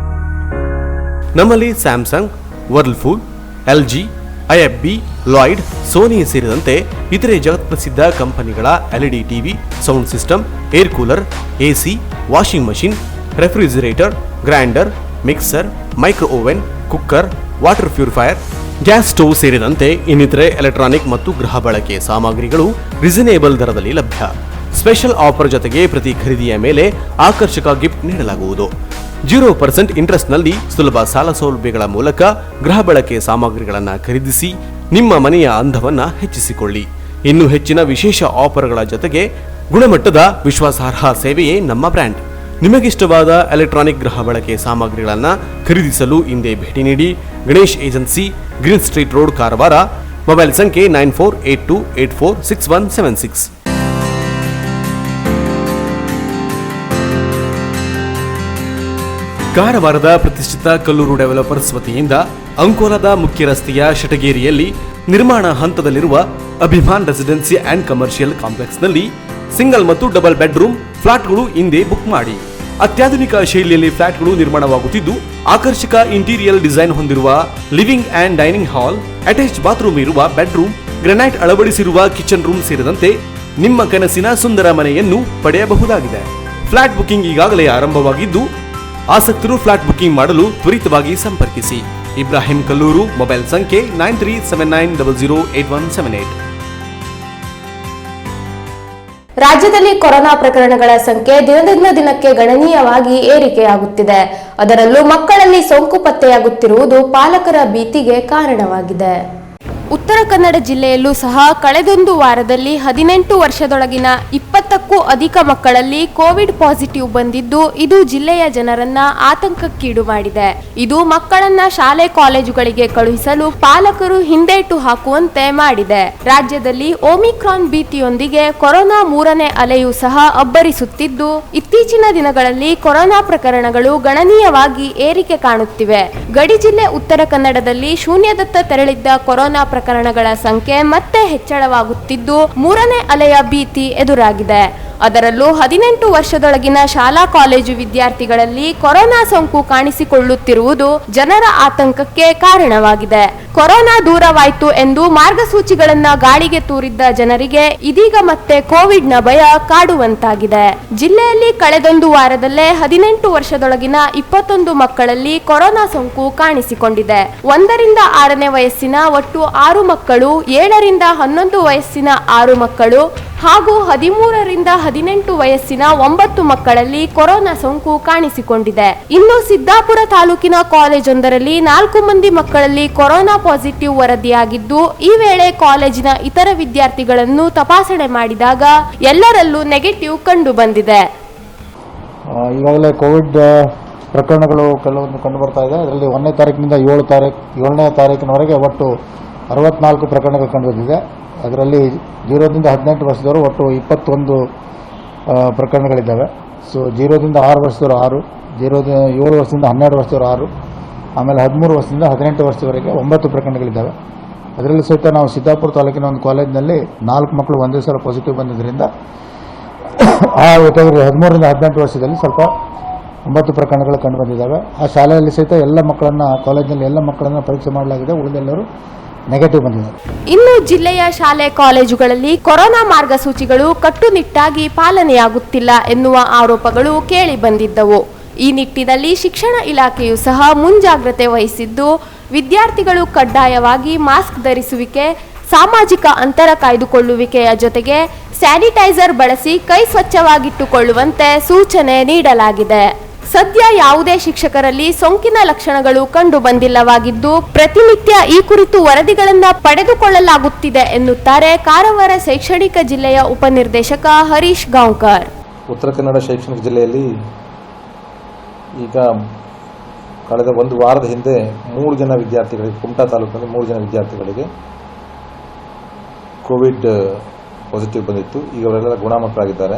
ನಮ್ಮಲ್ಲಿ Samsung, Whirlpool, LG, IFB, Lloyd, Sony ಸೇರಿದಂತೆ ಇತರೆ ಜಗತ್ಪ್ರಸಿದ್ಧ ಕಂಪನಿಗಳ LED TV, sound system, air cooler, AC, washing machine, refrigerator, grinder, mixer, micro oven, cooker, water purifier, gas stove ಸೇರಿದಂತೆ ಇನ್ನಿತರೆ ಎಲೆಕ್ಟ್ರಾನಿಕ್ ಮತ್ತು ಗೃಹ ಬಳಕೆ ಸಾಮಗ್ರಿಗಳು ರೀಸನೇಬಲ್ ದರದಲ್ಲಿ ಲಭ್ಯ. ಸ್ಪೆಷಲ್ ಆಫರ್ ಜೊತೆಗೆ ಪ್ರತಿ ಖರೀದಿಯ ಮೇಲೆ ಆಕರ್ಷಕ ಗಿಫ್ಟ್ ನೀಡಲಾಗುವುದು. 0% ಇಂಟ್ರೆಸ್ಟ್ನಲ್ಲಿ ಸುಲಭ ಸಾಲ ಸೌಲಭ್ಯಗಳ ಮೂಲಕ ಗೃಹ ಬಳಕೆ ಸಾಮಗ್ರಿಗಳನ್ನು ಖರೀದಿಸಿ ನಿಮ್ಮ ಮನೆಯ ಅಂದವನ್ನ ಹೆಚ್ಚಿಸಿಕೊಳ್ಳಿ. ಇನ್ನು ಹೆಚ್ಚಿನ ವಿಶೇಷ ಆಫರ್ಗಳ ಜೊತೆಗೆ ಗುಣಮಟ್ಟದ ವಿಶ್ವಾಸಾರ್ಹ ಸೇವೆಯೇ ನಮ್ಮ ಬ್ರ್ಯಾಂಡ್. ನಿಮಗಿಷ್ಟವಾದ ಎಲೆಕ್ಟ್ರಾನಿಕ್ ಗೃಹ ಬಳಕೆ ಸಾಮಗ್ರಿಗಳನ್ನು ಖರೀದಿಸಲು ಹಿಂದೆ ಭೇಟಿ ನೀಡಿ. Ganesh agency, green street road, Karwar. Mobile ಸಂಖ್ಯೆ 9482846176. ಕಾರವಾರದ ಪ್ರತಿಷ್ಠಿತ ಕಲ್ಲೂರು ಡೆವಲಪರ್ಸ್ ವತಿಯಿಂದ ಅಂಕೋಲಾದ ಮುಖ್ಯ ರಸ್ತೆಯ ಶಟಗೇರಿಯಲ್ಲಿ ನಿರ್ಮಾಣ ಹಂತದಲ್ಲಿರುವ ಅಭಿಮಾನ್ ರೆಸಿಡೆನ್ಸಿ ಅಂಡ್ ಕಮರ್ಷಿಯಲ್ ಕಾಂಪ್ಲೆಕ್ಸ್ನಲ್ಲಿ ಸಿಂಗಲ್ ಮತ್ತು ಡಬಲ್ ಬೆಡ್ರೂಮ್ ಫ್ಲಾಟ್ಗಳು ಹಿಂದೆ ಬುಕ್ ಮಾಡಿ. ಅತ್ಯಾಧುನಿಕ ಶೈಲಿಯಲ್ಲಿ ಫ್ಲಾಟ್ಗಳು ನಿರ್ಮಾಣವಾಗುತ್ತಿದ್ದು ಆಕರ್ಷಕ ಇಂಟೀರಿಯರ್ ಡಿಸೈನ್ ಹೊಂದಿರುವ living and dining hall, attach bathroom ಇರುವ ಬೆಡ್ರೂಮ್, ಗ್ರಾನೈಟ್ ಅಳವಡಿಸಿರುವ ಕಿಚನ್ ರೂಮ್ ಸೇರಿದಂತೆ ನಿಮ್ಮ ಕನಸಿನ ಸುಂದರ ಮನೆಯನ್ನು ಪಡೆಯಬಹುದಾಗಿದೆ. ಫ್ಲಾಟ್ ಬುಕಿಂಗ್ ಈಗಾಗಲೇ ಆರಂಭವಾಗಿದ್ದು ಆಸಕ್ತರು ಫ್ಲಾಟ್ ಬುಕಿಂಗ್ ಮಾಡಲು ತ್ವರಿತವಾಗಿ ಸಂಪರ್ಕಿಸಿ. ಇಬ್ರಾಹಿಂ ಕಲ್ಲೂರು, ಮೊಬೈಲ್ ಸಂಖ್ಯೆ 9379008178. ರಾಜ್ಯದಲ್ಲಿ ಕೊರೋನಾ ಪ್ರಕರಣಗಳ ಸಂಖ್ಯೆ ದಿನದಿಂದ ದಿನಕ್ಕೆ ಗಣನೀಯವಾಗಿ ಏರಿಕೆಯಾಗುತ್ತಿದೆ. ಅದರಲ್ಲೂ ಮಕ್ಕಳಲ್ಲಿ ಸೋಂಕು ಪತ್ತೆಯಾಗುತ್ತಿರುವುದು ಪಾಲಕರ ಭೀತಿಗೆ ಕಾರಣವಾಗಿದೆ. ಉತ್ತರ ಕನ್ನಡ ಜಿಲ್ಲೆಯಲ್ಲೂ ಸಹ ಕಳೆದೊಂದು ವಾರದಲ್ಲಿ 18 ವರ್ಷದೊಳಗಿನ 20ಕ್ಕೂ ಅಧಿಕ ಮಕ್ಕಳಲ್ಲಿ ಕೋವಿಡ್ ಪಾಸಿಟಿವ್ ಬಂದಿದ್ದು, ಇದು ಜಿಲ್ಲೆಯ ಜನರನ್ನ ಆತಂಕಕ್ಕೀಡು ಮಾಡಿದೆ. ಇದು ಮಕ್ಕಳನ್ನ ಶಾಲೆ ಕಾಲೇಜುಗಳಿಗೆ ಕಳುಹಿಸಲು ಪಾಲಕರು ಹಿಂದೇಟು ಹಾಕುವಂತೆ ಮಾಡಿದೆ. ರಾಜ್ಯದಲ್ಲಿ ಒಮಿಕ್ರಾನ್ ಭೀತಿಯೊಂದಿಗೆ ಕೊರೋನಾ 3ನೇ ಅಲೆಯೂ ಸಹ ಅಬ್ಬರಿಸುತ್ತಿದ್ದು, ಇತ್ತೀಚಿನ ದಿನಗಳಲ್ಲಿ ಕೊರೋನಾ ಪ್ರಕರಣಗಳು ಗಣನೀಯವಾಗಿ ಏರಿಕೆ ಕಾಣುತ್ತಿವೆ. ಗಡಿ ಜಿಲ್ಲೆ ಉತ್ತರ ಕನ್ನಡದಲ್ಲಿ ಶೂನ್ಯದತ್ತ ತೆರಳಿದ್ದ ಕೊರೋನಾ ಪ್ರಕರಣಗಳ ಸಂಖ್ಯೆ ಮತ್ತೆ ಹೆಚ್ಚಳವಾಗುತ್ತಿದ್ದು, 3ನೇ ಅಲೆಯ ಭೀತಿ ಎದುರಾಗಿದೆ. ಅದರಲ್ಲೂ 18 ವರ್ಷದೊಳಗಿನ ಶಾಲಾ ಕಾಲೇಜು ವಿದ್ಯಾರ್ಥಿಗಳಲ್ಲಿ ಕೊರೋನಾ ಸೋಂಕು ಕಾಣಿಸಿಕೊಳ್ಳುತ್ತಿರುವುದು ಜನರ ಆತಂಕಕ್ಕೆ ಕಾರಣವಾಗಿದೆ. ಕೊರೋನಾ ದೂರವಾಯಿತು ಎಂದು ಮಾರ್ಗಸೂಚಿಗಳನ್ನ ಗಾಳಿಗೆ ತೂರಿದ್ದ ಜನರಿಗೆ ಇದೀಗ ಮತ್ತೆ ಕೋವಿಡ್ನ ಭಯ ಕಾಡುವಂತಾಗಿದೆ. ಜಿಲ್ಲೆಯಲ್ಲಿ ಕಳೆದೊಂದು ವಾರದಲ್ಲೇ 18 ವರ್ಷದೊಳಗಿನ 21 ಮಕ್ಕಳಲ್ಲಿ ಕೊರೋನಾ ಸೋಂಕು ಕಾಣಿಸಿಕೊಂಡಿದೆ. 1 ರಿಂದ 6ನೇ ವಯಸ್ಸಿನ ಒಟ್ಟು 6 ಮಕ್ಕಳು, 7 ರಿಂದ 11 ವಯಸ್ಸಿನ 6 ಮಕ್ಕಳು ಹಾಗೂ 13 ರಿಂದ 18 ವಯಸ್ಸಿನ 9 ಮಕ್ಕಳಲ್ಲಿ ಕೊರೋನಾ ಸೋಂಕು ಕಾಣಿಸಿಕೊಂಡಿದೆ. ಇನ್ನು ಸಿದ್ದಾಪುರ ತಾಲೂಕಿನ ಕಾಲೇಜೊಂದರಲ್ಲಿ 4 ಮಂದಿ ಮಕ್ಕಳಲ್ಲಿ ಕೊರೋನಾ ಪಾಸಿಟಿವ್ ವರದಿಯಾಗಿದ್ದು, ಈ ವೇಳೆ ಕಾಲೇಜಿನ ಇತರ ವಿದ್ಯಾರ್ಥಿಗಳನ್ನು ತಪಾಸಣೆ ಮಾಡಿದಾಗ ಎಲ್ಲರಲ್ಲೂ ನೆಗೆಟಿವ್ ಕಂಡು ಬಂದಿದೆ. ಈಗಾಗಲೇ ಕೋವಿಡ್ ಪ್ರಕರಣಗಳು ಕೆಲವೊಂದು ಕಂಡು ಬರ್ತಾ ಇದೆ. ಅದರಲ್ಲಿ 1ನೇ ತಾರೀಕಿನಿಂದ 7ನೇ ತಾರೀಕಿನವರೆಗೆ ಒಟ್ಟು 64 ಪ್ರಕರಣಗಳು ಕಂಡು ಬಂದಿದೆ. ಅದರಲ್ಲಿ 0 ರಿಂದ 18 ವರ್ಷದವರು ಒಟ್ಟು 21 ಪ್ರಕರಣಗಳಿದ್ದಾವೆ. ಸೊ 0 ರಿಂದ 6 ವರ್ಷದವರು 6, 7 ವರ್ಷದಿಂದ 12 ವರ್ಷದವರು 6, ಆಮೇಲೆ 13 ವರ್ಷದಿಂದ 18 ವರ್ಷದವರೆಗೆ 9 ಪ್ರಕರಣಗಳಿದ್ದಾವೆ. ಅದರಲ್ಲಿ ಸಹಿತ ನಾವು ಸಿದ್ದಾಪುರ ತಾಲೂಕಿನ ಒಂದು ಕಾಲೇಜಿನಲ್ಲಿ 4 ಮಕ್ಕಳು ಒಂದೇ ಸಲ ಪಾಸಿಟಿವ್ ಬಂದಿದ್ದರಿಂದ ಯಾಕಂದರೆ 13 ರಿಂದ 18 ವರ್ಷದಲ್ಲಿ ಸ್ವಲ್ಪ 9 ಪ್ರಕರಣಗಳು ಕಂಡು ಬಂದಿದ್ದಾವೆ. ಆ ಶಾಲೆಯಲ್ಲಿ ಸಹಿತ ಎಲ್ಲ ಮಕ್ಕಳನ್ನು, ಕಾಲೇಜಿನಲ್ಲಿ ಎಲ್ಲ ಮಕ್ಕಳನ್ನು ಪರೀಕ್ಷೆ ಮಾಡಲಾಗಿದೆ. ಉಳಿದೆಲ್ಲರೂ ನೆಗೆಟಿವ್ ಬಂದಿದ್ದಾರೆ. ಇನ್ನು ಜಿಲ್ಲೆಯ ಶಾಲೆ ಕಾಲೇಜುಗಳಲ್ಲಿ ಕೊರೋನಾ ಮಾರ್ಗಸೂಚಿಗಳು ಕಟ್ಟುನಿಟ್ಟಾಗಿ ಪಾಲನೆಯಾಗುತ್ತಿಲ್ಲ ಎನ್ನುವ ಆರೋಪಗಳು ಕೇಳಿ ಬಂದಿದ್ದವು. ಈ ನಿಟ್ಟಿನಲ್ಲಿ ಶಿಕ್ಷಣ ಇಲಾಖೆಯು ಸಹ ಮುಂಜಾಗ್ರತೆ ವಹಿಸಿದ್ದು, ವಿದ್ಯಾರ್ಥಿಗಳು ಕಡ್ಡಾಯವಾಗಿ ಮಾಸ್ಕ್ ಧರಿಸುವಿಕೆ, ಸಾಮಾಜಿಕ ಅಂತರ ಕಾಯ್ದುಕೊಳ್ಳುವಿಕೆಯ ಜೊತೆಗೆ ಸ್ಯಾನಿಟೈಸರ್ ಬಳಸಿ ಕೈ ಸ್ವಚ್ಛವಾಗಿಟ್ಟುಕೊಳ್ಳುವಂತೆ ಸೂಚನೆ ನೀಡಲಾಗಿದೆ. ಸದ್ಯ ಯಾವುದೇ ಶಿಕ್ಷಕರಲ್ಲಿ ಸೋಂಕಿನ ಲಕ್ಷಣಗಳು ಕಂಡು ಬಂದಿಲ್ಲವಾಗಿದ್ದು, ಪ್ರತಿನಿತ್ಯ ಈ ಕುರಿತು ವರದಿಗಳನ್ನು ಪಡೆದುಕೊಳ್ಳಲಾಗುತ್ತಿದೆ ಎನ್ನುತ್ತಾರೆ ಕಾರವಾರ ಶೈಕ್ಷಣಿಕ ಜಿಲ್ಲೆಯ ಉಪನಿರ್ದೇಶಕ ಹರೀಶ್ ಗಾಂವ್ಕರ್. ಉತ್ತರ ಕನ್ನಡ ಶೈಕ್ಷಣಿಕ ಜಿಲ್ಲೆಯಲ್ಲಿ ಈಗ ಕಳೆದ ಒಂದು ವಾರದ ಹಿಂದೆ 3 ಜನ ವಿದ್ಯಾರ್ಥಿಗಳಿಗೆ, ಕುಮಟಾ ತಾಲೂಕಿನಲ್ಲಿ 3 ಜನ ವಿದ್ಯಾರ್ಥಿಗಳಿಗೆ ಕೋವಿಡ್ ಪಾಸಿಟಿವ್ ಬಂದಿತ್ತು. ಈಗ ಅವರೆಲ್ಲ ಗುಣಮುಖರಾಗಿದ್ದಾರೆ.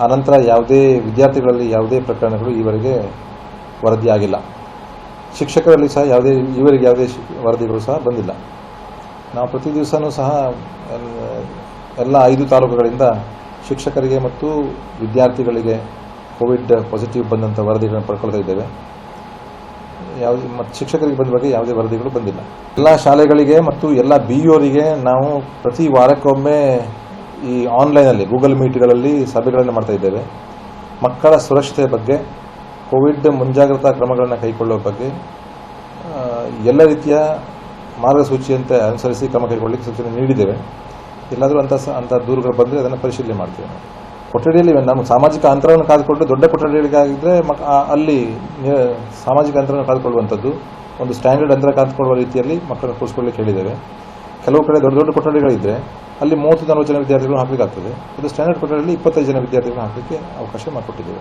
ಆನಂತರ ಯಾವುದೇ ವಿದ್ಯಾರ್ಥಿಗಳಲ್ಲಿ ಯಾವುದೇ ಪ್ರಕರಣಗಳು ಈವರೆಗೆ ವರದಿಯಾಗಿಲ್ಲ. ಶಿಕ್ಷಕರಲ್ಲಿ ಸಹ ಈವರೆಗೆ ಯಾವುದೇ ವರದಿಗಳು ಸಹ ಬಂದಿಲ್ಲ. ನಾವು ಪ್ರತಿ ದಿವಸನೂ ಸಹ ಎಲ್ಲ 5 ತಾಲೂಕುಗಳಿಂದ ಶಿಕ್ಷಕರಿಗೆ ಮತ್ತು ವಿದ್ಯಾರ್ಥಿಗಳಿಗೆ ಕೋವಿಡ್ ಪಾಸಿಟಿವ್ ಬಂದಂಥ ವರದಿಗಳನ್ನು ಪಡ್ಕೊಳ್ತಾ ಇದ್ದೇವೆ. ಮತ್ತು ಶಿಕ್ಷಕರಿಗೆ ಬಂದ ಬಗ್ಗೆ ಯಾವುದೇ ವರದಿಗಳು ಬಂದಿಲ್ಲ. ಎಲ್ಲ ಶಾಲೆಗಳಿಗೆ ಮತ್ತು ಎಲ್ಲ BEOರಿಗೆ ನಾವು ಪ್ರತಿ ವಾರಕ್ಕೊಮ್ಮೆ ಈ ಆನ್ಲೈನಲ್ಲಿ ಗೂಗಲ್ ಮೀಟ್ಗಳಲ್ಲಿ ಸಭೆಗಳನ್ನು ಮಾಡ್ತಾ ಇದ್ದೇವೆ. ಮಕ್ಕಳ ಸುರಕ್ಷತೆ ಬಗ್ಗೆ, ಕೋವಿಡ್ ಮುಂಜಾಗ್ರತಾ ಕ್ರಮಗಳನ್ನು ಕೈಗೊಳ್ಳುವ ಬಗ್ಗೆ ಎಲ್ಲ ರೀತಿಯ ಮಾರ್ಗಸೂಚಿಯಂತೆ ಅನುಸರಿಸಿ ಕ್ರಮ ಕೈಗೊಳ್ಳಲಿಕ್ಕೆ ಸೂಚನೆ ನೀಡಿದ್ದೇವೆ. ಎಲ್ಲಾದರೂ ಅಂಥ ದೂರುಗಳು ಬಂದರೆ ಅದನ್ನು ಪರಿಶೀಲನೆ ಮಾಡ್ತೇವೆ. ಕೊಠಡಿಯಲ್ಲಿ ನಮ್ಮ ಸಾಮಾಜಿಕ ಅಂತರವನ್ನು ಕಾದುಕೊಂಡು, ದೊಡ್ಡ ಕೊಠಡಿಗಳಿಗಾಗಿದ್ದರೆ ಅಲ್ಲಿ ಸಾಮಾಜಿಕ ಅಂತರವನ್ನು ಕಾದುಕೊಳ್ಳುವಂಥದ್ದು, ಒಂದು ಸ್ಟ್ಯಾಂಡರ್ಡ್ ಅಂತರ ಕಾದುಕೊಳ್ಳುವ ರೀತಿಯಲ್ಲಿ ಮಕ್ಕಳನ್ನು ಕೂರಿಸ್ಕೊಳ್ಳಿಕ್ಕೆ ಹೇಳಿದ್ದೇವೆ. ಕೆಲವು ಕಡೆ ದೊಡ್ಡ ದೊಡ್ಡ ಕೊಠಡಿಗಳಿದ್ದರೆ ಅಲ್ಲಿ 30-40 ಜನ ವಿದ್ಯಾರ್ಥಿಗಳು ಹಾಕಲಿಕ್ಕಾಗ್ತದೆ. ಇದು ಸ್ಟ್ಯಾಂಡರ್ಡ್ ಕೊಠಡಿಯಲ್ಲಿ 25 ಜನ ವಿದ್ಯಾರ್ಥಿಗಳು ಹಾಕಲಿಕ್ಕೆ ಅವಕಾಶ ಮಾಡಿಕೊಟ್ಟಿದ್ದೇವೆ.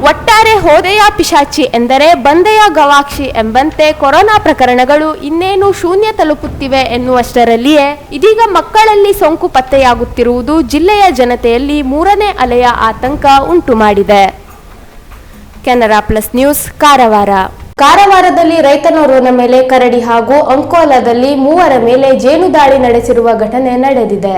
ಒಟ್ಟಾರೆ ಹೋದೆಯ ಪಿಶಾಚಿ ಎಂದರೆ ಬಂದೆಯ ಗವಾಕ್ಷಿ ಎಂಬಂತೆ ಕೊರೋನಾ ಪ್ರಕರಣಗಳು ಇನ್ನೇನು ಶೂನ್ಯ ತಲುಪುತ್ತಿವೆ ಎನ್ನುವಷ್ಟರಲ್ಲಿಯೇ ಇದೀಗ ಮಕ್ಕಳಲ್ಲಿ ಸೋಂಕು ಪತ್ತೆಯಾಗುತ್ತಿರುವುದು ಜಿಲ್ಲೆಯ ಜನತೆಯಲ್ಲಿ 3ನೇ ಅಲೆಯ ಆತಂಕ ಉಂಟು ಮಾಡಿದೆ. Canara plus news, Karwar. ಕಾರವಾರದಲ್ಲಿ ರೈತನೋರ್ವನ ಮೇಲೆ ಕರಡಿ ಹಾಗೂ ಅಂಕೋಲಾದಲ್ಲಿ 3 ಮೇಲೆ ಜೇನು ದಾಳಿ ನಡೆಸಿರುವ ಘಟನೆ ನಡೆದಿದೆ.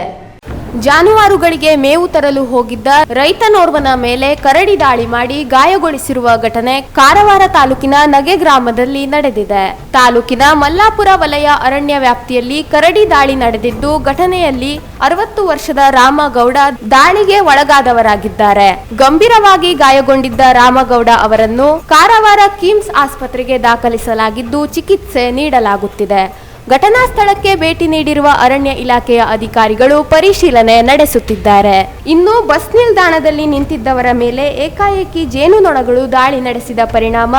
ಜಾನುವಾರುಗಳಿಗೆ ಮೇವು ತರಲು ಹೋಗಿದ್ದ ರೈತನೋರ್ವನ ಮೇಲೆ ಕರಡಿ ದಾಳಿ ಮಾಡಿ ಗಾಯಗೊಳಿಸಿರುವ ಘಟನೆ ಕಾರವಾರ ತಾಲೂಕಿನ ನಗೆ ಗ್ರಾಮದಲ್ಲಿ ನಡೆದಿದೆ. ತಾಲೂಕಿನ ಮಲ್ಲಾಪುರ ವಲಯ ಅರಣ್ಯ ವ್ಯಾಪ್ತಿಯಲ್ಲಿ ಕರಡಿ ದಾಳಿ ನಡೆದಿದ್ದು, ಘಟನೆಯಲ್ಲಿ 60 ವರ್ಷದ ರಾಮಗೌಡ ದಾಳಿಗೆ ಒಳಗಾದವರಾಗಿದ್ದಾರೆ. ಗಂಭೀರವಾಗಿ ಗಾಯಗೊಂಡಿದ್ದ ರಾಮಗೌಡ ಅವರನ್ನು ಕಾರವಾರ ಕಿಮ್ಸ್ ಆಸ್ಪತ್ರೆಗೆ ದಾಖಲಿಸಲಾಗಿದ್ದು ಚಿಕಿತ್ಸೆ ನೀಡಲಾಗುತ್ತಿದೆ. ಘಟನಾ ಸ್ಥಳಕ್ಕೆ ಭೇಟಿ ನೀಡಿರುವ ಅರಣ್ಯ ಇಲಾಖೆಯ ಅಧಿಕಾರಿಗಳು ಪರಿಶೀಲನೆ ನಡೆಸುತ್ತಿದ್ದಾರೆ. ಇನ್ನು ಬಸ್ ನಿಲ್ದಾಣದಲ್ಲಿ ನಿಂತಿದ್ದವರ ಮೇಲೆ ಏಕಾಏಕಿ ಜೇನುನೊಣಗಳು ದಾಳಿ ನಡೆಸಿದ ಪರಿಣಾಮ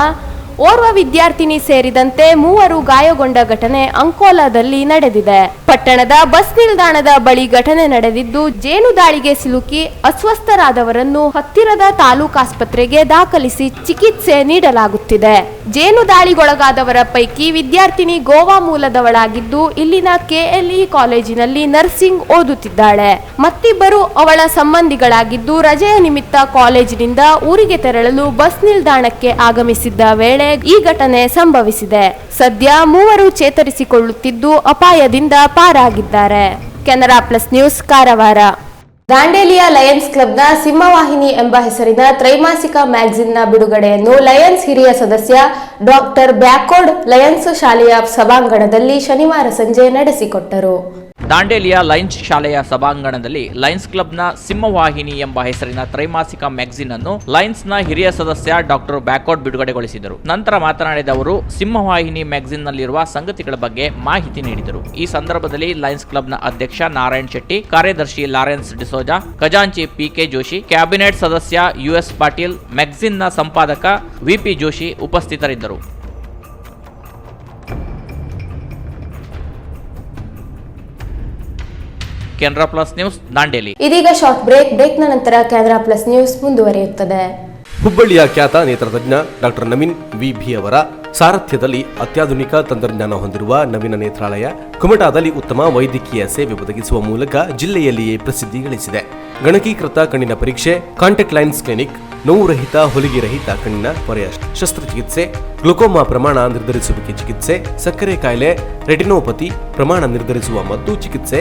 ಓರ್ವ ವಿದ್ಯಾರ್ಥಿನಿ ಸೇರಿದಂತೆ 3 ಗಾಯಗೊಂಡ ಘಟನೆ ಅಂಕೋಲಾದಲ್ಲಿ ನಡೆದಿದೆ. ಪಟ್ಟಣದ ಬಸ್ ನಿಲ್ದಾಣದ ಬಳಿ ಘಟನೆ ನಡೆದಿದ್ದು, ಜೇನು ದಾಳಿಗೆ ಸಿಲುಕಿ ಅಸ್ವಸ್ಥರಾದವರನ್ನು ಹತ್ತಿರದ ತಾಲೂಕಾಸ್ಪತ್ರೆಗೆ ದಾಖಲಿಸಿ ಚಿಕಿತ್ಸೆ ನೀಡಲಾಗುತ್ತಿದೆ. ಜೇನು ದಾಳಿಗೊಳಗಾದವರ ಪೈಕಿ ವಿದ್ಯಾರ್ಥಿನಿ ಗೋವಾ ಮೂಲದವಳಾಗಿದ್ದು, ಇಲ್ಲಿನ ಕೆಎಲ್ಇ ಕಾಲೇಜಿನಲ್ಲಿ ನರ್ಸಿಂಗ್ ಓದುತ್ತಿದ್ದಾಳೆ. ಮತ್ತಿಬ್ಬರು ಅವಳ ಸಂಬಂಧಿಗಳಾಗಿದ್ದು, ರಜೆಯ ನಿಮಿತ್ತ ಕಾಲೇಜಿನಿಂದ ಊರಿಗೆ ತೆರಳಲು ಬಸ್ ನಿಲ್ದಾಣಕ್ಕೆ ಆಗಮಿಸಿದ್ದ ವೇಳೆ ಈ ಘಟನೆ ಸಂಭವಿಸಿದೆ. ಸದ್ಯ 3 ಚೇತರಿಸಿಕೊಳ್ಳುತ್ತಿದ್ದು ಅಪಾಯದಿಂದ ಪಾರಾಗಿದ್ದಾರೆ. Canara plus news, Karwar. ದಾಂಡೇಲಿಯ ಲಯನ್ಸ್ ಕ್ಲಬ್ನ ಸಿಂಹವಾಹಿನಿ ಎಂಬ ಹೆಸರಿನ ತ್ರೈಮಾಸಿಕ ಮ್ಯಾಗಜಿನ್ನ ಬಿಡುಗಡೆಯನ್ನು ಲಯನ್ಸ್ ಹಿರಿಯ ಸದಸ್ಯ ಡಾಕ್ಟರ್ ಬ್ಯಾಕೋಡ್ ಲಯನ್ಸ್ ಶಾಲೆಯ ಸಭಾಂಗಣದಲ್ಲಿ ಶನಿವಾರ ಸಂಜೆ ನಡೆಸಿಕೊಟ್ಟರು. ದಾಂಡೇಲಿಯ ಲಯನ್ಸ್ ಶಾಲೆಯ ಸಭಾಂಗಣದಲ್ಲಿ ಲಯನ್ಸ್ ಕ್ಲಬ್ನ ಸಿಂಹವಾಹಿನಿ ಎಂಬ ಹೆಸರಿನ ತ್ರೈಮಾಸಿಕ ಮ್ಯಾಗಜಿನ್ ಅನ್ನು ಲಯನ್ಸ್ನ ಹಿರಿಯ ಸದಸ್ಯ ಡಾಕ್ಟರ್ ಬ್ಯಾಕೋಡ್ ಬಿಡುಗಡೆಗೊಳಿಸಿದರು. ನಂತರ ಮಾತನಾಡಿದ ಅವರು ಸಿಂಹವಾಹಿನಿ ಮ್ಯಾಗಜಿನ್ ನಲ್ಲಿರುವ ಸಂಗತಿಗಳ ಬಗ್ಗೆ ಮಾಹಿತಿ ನೀಡಿದರು. ಈ ಸಂದರ್ಭದಲ್ಲಿ ಲಯನ್ಸ್ ಕ್ಲಬ್ನ ಅಧ್ಯಕ್ಷ ನಾರಾಯಣ್ ಶೆಟ್ಟಿ, ಕಾರ್ಯದರ್ಶಿ ಲಾರೆನ್ಸ್ ಡಿಸೋಜಾ, ಖಜಾಂಚಿ ಪಿಕೆ ಜೋಶಿ, ಕ್ಯಾಬಿನೆಟ್ ಸದಸ್ಯ ಯುಎಸ್ ಪಾಟೀಲ್, ಮ್ಯಾಗಜಿನ್ನ ಸಂಪಾದಕ ವಿಪಿ ಜೋಶಿ ಉಪಸ್ಥಿತರಿದ್ದರು. Canara plus news, Dandeli. ಇದೀಗ ಶಾರ್ಟ್ ಬ್ರೇಕ್ನ ನಂತರ ಕೆನರಾ ಪ್ಲಸ್ ನ್ಯೂಸ್ ಮುಂದುವರಿಯುತ್ತದೆ. ಹುಬ್ಬಳ್ಳಿಯ ಖ್ಯಾತ ನೇತ್ರತಜ್ಞ ಡಾಕ್ಟರ್ ನವೀನ್ ವಿಭಿ ಅವರ ಸಾರಥ್ಯದಲ್ಲಿ ಅತ್ಯಾಧುನಿಕ ತಂತ್ರಜ್ಞಾನ ಹೊಂದಿರುವ ನವೀನ ನೇತ್ರಾಲಯ ಕುಮಟಾದಲ್ಲಿ ಉತ್ತಮ ವೈದ್ಯಕೀಯ ಸೇವೆ ಒದಗಿಸುವ ಮೂಲಕ ಜಿಲ್ಲೆಯಲ್ಲಿಯೇ ಪ್ರಸಿದ್ಧಿ ಗಳಿಸಿದೆ. ಗಣಕೀಕೃತ ಕಣ್ಣಿನ ಪರೀಕ್ಷೆ, ಕಾಂಟ್ಯಾಕ್ಟ್ ಲೈನ್ಸ್ ಕ್ಲಿನಿಕ್, ನೋವುರಹಿತ ಹೊಲಿಗೆ ರಹಿತ ಕಣ್ಣಿನ ಪೊರೆಯ ಶಸ್ತ್ರಚಿಕಿತ್ಸೆ, ಗ್ಲುಕೋಮಾ ಪ್ರಮಾಣ ನಿರ್ಧರಿಸುವಿಕೆ ಚಿಕಿತ್ಸೆ, ಸಕ್ಕರೆ ಕಾಯಿಲೆ, ರೆಟಿನೋಪತಿ ಪ್ರಮಾಣ ನಿರ್ಧರಿಸುವ ಮತ್ತು ಚಿಕಿತ್ಸೆ,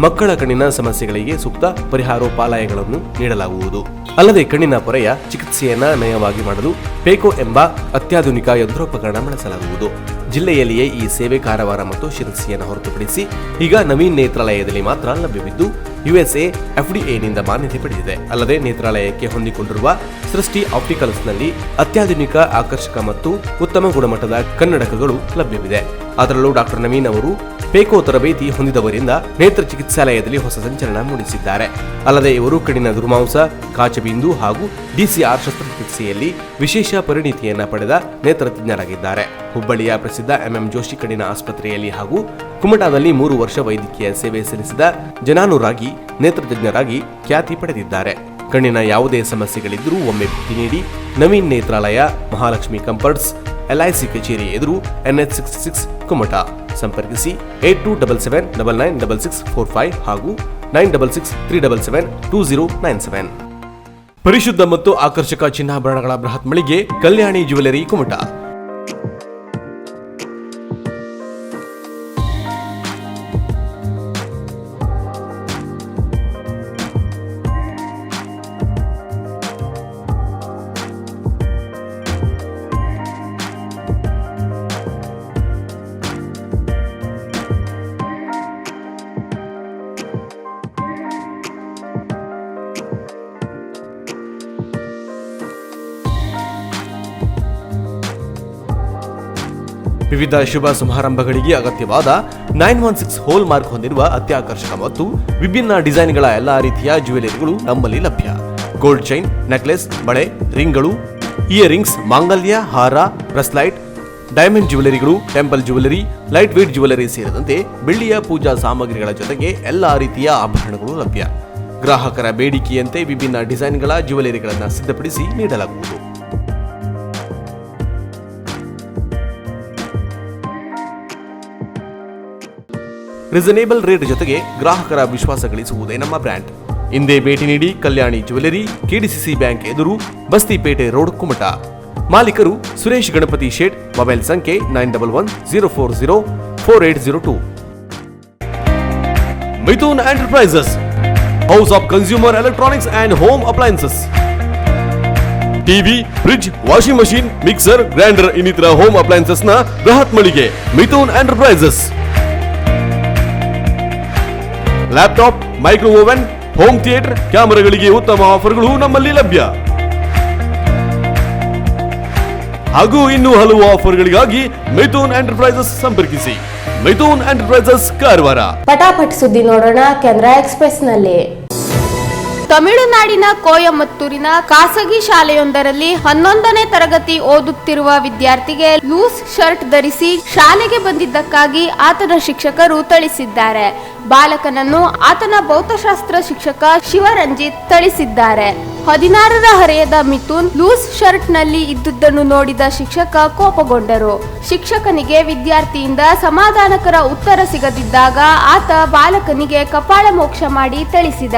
ಮಕ್ಕಳ ಕಣ್ಣಿನ ಸಮಸ್ಯೆಗಳಿಗೆ ಸೂಕ್ತ ಪರಿಹಾರೋಪಾಲಯಗಳನ್ನು ನೀಡಲಾಗುವುದು. ಅಲ್ಲದೆ ಕಣ್ಣಿನ ಪೊರೆಯ ಚಿಕಿತ್ಸೆಯನ್ನ ನಯವಾಗಿ ಮಾಡಲು ಪೇಕೋ ಎಂಬ ಅತ್ಯಾಧುನಿಕ ಯಂತ್ರೋಪಕರಣ ಬಳಸಲಾಗುವುದು. ಜಿಲ್ಲೆಯಲ್ಲಿಯೇ ಈ ಸೇವೆ ಕಾರವಾರ ಮತ್ತು ಶಿರಸಿಯನ್ನು ಹೊರತುಪಡಿಸಿ ಈಗ ನವೀನ್ ನೇತ್ರಾಲಯದಲ್ಲಿ ಮಾತ್ರ ಲಭ್ಯವಿದ್ದು ಯುಎಸ್ಎ ಎಫ್ಡಿಎನಿಂದ ಮಾನ್ಯತೆ ಪಡೆದಿದೆ. ಅಲ್ಲದೆ ನೇತ್ರಾಲಯಕ್ಕೆ ಹೊಂದಿಕೊಂಡಿರುವ ಸೃಷ್ಟಿ ಆಪ್ಟಿಕಲ್ಸ್ನಲ್ಲಿ ಅತ್ಯಾಧುನಿಕ, ಆಕರ್ಷಕ ಮತ್ತು ಉತ್ತಮ ಗುಣಮಟ್ಟದ ಕನ್ನಡಕಗಳು ಲಭ್ಯವಿದೆ. ಅದರಲ್ಲೂ ಡಾಕ್ಟರ್ ನವೀನ್ ಅವರು ಪೇಕೋ ತರಬೇತಿ ಹೊಂದಿದವರಿಂದ ನೇತ್ರ ಚಿಕಿತ್ಸಾಲಯದಲ್ಲಿ ಹೊಸ ಸಂಚಲನ ಮೂಡಿಸಿದ್ದಾರೆ. ಅಲ್ಲದೆ ಇವರು ಕಣ್ಣಿನ ದುರ್ಮಾಂಸ, ಕಾಚಬಿಂದು ಹಾಗೂ ಡಿಸಿಆರ್ ಶಸ್ತ್ರಚಿಕಿತ್ಸೆಯಲ್ಲಿ ವಿಶೇಷ ಪರಿಣಿತಿಯನ್ನ ಪಡೆದ ನೇತ್ರತಜ್ಞರಾಗಿದ್ದಾರೆ. ಹುಬ್ಬಳ್ಳಿಯ ಪ್ರಸಿದ್ಧ ಎಂಎಂ ಜೋಶಿ ಕಣ್ಣಿನ ಆಸ್ಪತ್ರೆಯಲ್ಲಿ ಹಾಗೂ ಕುಮಟಾದಲ್ಲಿ 3 ವರ್ಷ ವೈದ್ಯಕೀಯ ಸೇವೆ ಸಲ್ಲಿಸಿದ ಜನಾನುರಾಗಿ ನೇತ್ರತಜ್ಞರಾಗಿ ಖ್ಯಾತಿ ಪಡೆದಿದ್ದಾರೆ. ಕಣ್ಣಿನ ಯಾವುದೇ ಸಮಸ್ಯೆಗಳಿದ್ದರೂ ಒಮ್ಮೆ ಭೇಟಿ ನೀಡಿ. ನವೀನ್ ನೇತ್ರಾಲಯ, ಮಹಾಲಕ್ಷ್ಮಿ ಕಂಫರ್ಟ್ಸ್, LIC ಕಚೇರಿ ಎದುರು, NH66 ಕುಮಟಾ. ಸಂಪರ್ಕಿಸಿ 8277996645 ಹಾಗೂ 9663772097. ಪರಿಶುದ್ಧ ಮತ್ತು ಆಕರ್ಷಕ ಚಿನ್ನಾಭರಣಗಳ ಬೃಹತ್ ಮಳಿಗೆ ಕಲ್ಯಾಣಿ ಜ್ಯುವೆಲರಿ ಕುಮಟಾ. ವಿವಿಧ ಶುಭ ಸಮಾರಂಭಗಳಿಗೆ ಅಗತ್ಯವಾದ 916 ಹೋಲ್ ಮಾರ್ಕ್ ಹೊಂದಿರುವ ಅತ್ಯಾಕರ್ಷಕ ಮತ್ತು ವಿಭಿನ್ನ ಡಿಸೈನ್ಗಳ ಎಲ್ಲಾ ರೀತಿಯ ಜ್ಯುವೆಲರಿಗಳು ನಮ್ಮಲ್ಲಿ ಲಭ್ಯ. ಗೋಲ್ಡ್ ಚೈನ್, ನೆಕ್ಲೆಸ್, ಬಳೆ, ರಿಂಗ್ಗಳು, ಇಯರಿಂಗ್ಸ್, ಮಾಂಗಲ್ಯ, ಹಾರ, ಬ್ರೆಸ್ಲೈಟ್, ಡೈಮಂಡ್ ಜ್ಯುವೆಲರಿಗಳು, temple jewellery, light weight jewellery ಸೇರಿದಂತೆ ಬೆಳ್ಳಿಯ ಪೂಜಾ ಸಾಮಗ್ರಿಗಳ ಜೊತೆಗೆ ಎಲ್ಲಾ ರೀತಿಯ ಆಭರಣಗಳು ಲಭ್ಯ. ಗ್ರಾಹಕರ ಬೇಡಿಕೆಯಂತೆ ವಿಭಿನ್ನ ಡಿಸೈನ್ಗಳ ಜ್ಯುವೆಲರಿಗಳನ್ನು ಸಿದ್ಧಪಡಿಸಿ ನೀಡಲಾಗುವುದು. ರೀಸನೇಬಲ್ ರೇಟ್ ಜೊತೆಗೆ ಗ್ರಾಹಕರ ವಿಶ್ವಾಸ ಗಳಿಸುವುದೇ ನಮ್ಮ ಬ್ರ್ಯಾಂಡ್. ಇಂದೇ ಭೇಟಿ ನೀಡಿ. ಕಲ್ಯಾಣಿ ಜ್ಯುವೆಲರಿ, ಕೆಡಿಸಿಸಿ ಬ್ಯಾಂಕ್ ಎದುರು, ಬಸ್ತಿಪೇಟೆ ರೋಡ್, ಕುಮಟಾ. ಮಾಲೀಕರು ಸುರೇಶ್ ಗಣಪತಿ ಶೇಟ್. ಮೊಬೈಲ್ ಸಂಖ್ಯೆ 9110404802. Mithun enterprises house of consumer electronics and home appliances. TV, fridge, washing machine, mixer, grinder ಇನ್ನಿತರ ಹೋಮ್ ಅಪ್ಲಯನ್ಸಸ್ ನ ಬೃಹತ್ ಮಳಿಗೆ Mithun enterprises. Laptop, micro oven, home theatre, ಕ್ಯಾಮೆರಾಗಳಿಗೆ ಉತ್ತಮ ಆಫರ್ಗಳು ನಮ್ಮಲ್ಲಿ ಲಭ್ಯ. ಹಾಗೂ ಇನ್ನೂ ಹಲವು ಆಫರ್ಗಳಿಗಾಗಿ ಮಿಥುನ್ ಎಂಟರ್ಪ್ರೈಸಸ್ ಸಂಪರ್ಕಿಸಿ. ಮಿಥುನ್ ಎಂಟರ್ಪ್ರೈಸಸ್ ಕಾರವಾರ. ಪಟಾಪಟ್ ಸುದ್ದಿ ನೋಡೋಣ ಕೆನರಾ ಎಕ್ಸ್‌ಪ್ರೆಸ್ ನಲ್ಲಿ. ತಮಿಳುನಾಡಿನ ಕೊಯಮತ್ತೂರಿನ ಖಾಸಗಿ ಶಾಲೆಯೊಂದರಲ್ಲಿ 11ನೇ ತರಗತಿ ಓದುತ್ತಿರುವ ವಿದ್ಯಾರ್ಥಿಗೆ ಲೂಸ್ ಶರ್ಟ್ ಧರಿಸಿ ಶಾಲೆಗೆ ಬಂದಿದ್ದಕ್ಕಾಗಿ ಆತನ ಶಿಕ್ಷಕರು ಥಳಿಸಿದ್ದಾರೆ. ಬಾಲಕನನ್ನು ಆತನ ಭೌತಶಾಸ್ತ್ರ ಶಿಕ್ಷಕ ಶಿವರಂಜಿತ್ ಥಳಿಸಿದ್ದಾರೆ. 16ರ ಹರೆಯದ ಮಿಥುನ್ ಲೂಸ್ ಶರ್ಟ್ ನಲ್ಲಿ ಇದ್ದುದನ್ನು ನೋಡಿದ ಶಿಕ್ಷಕ ಕೋಪಗೊಂಡರು. ಶಿಕ್ಷಕನಿಗೆ ವಿದ್ಯಾರ್ಥಿಯಿಂದ ಸಮಾಧಾನಕರ ಉತ್ತರ ಸಿಗದಿದ್ದಾಗ ಆತ ಬಾಲಕನಿಗೆ ಕಪಾಳ ಮೋಕ್ಷ ಮಾಡಿ ಥಳಿಸಿದ.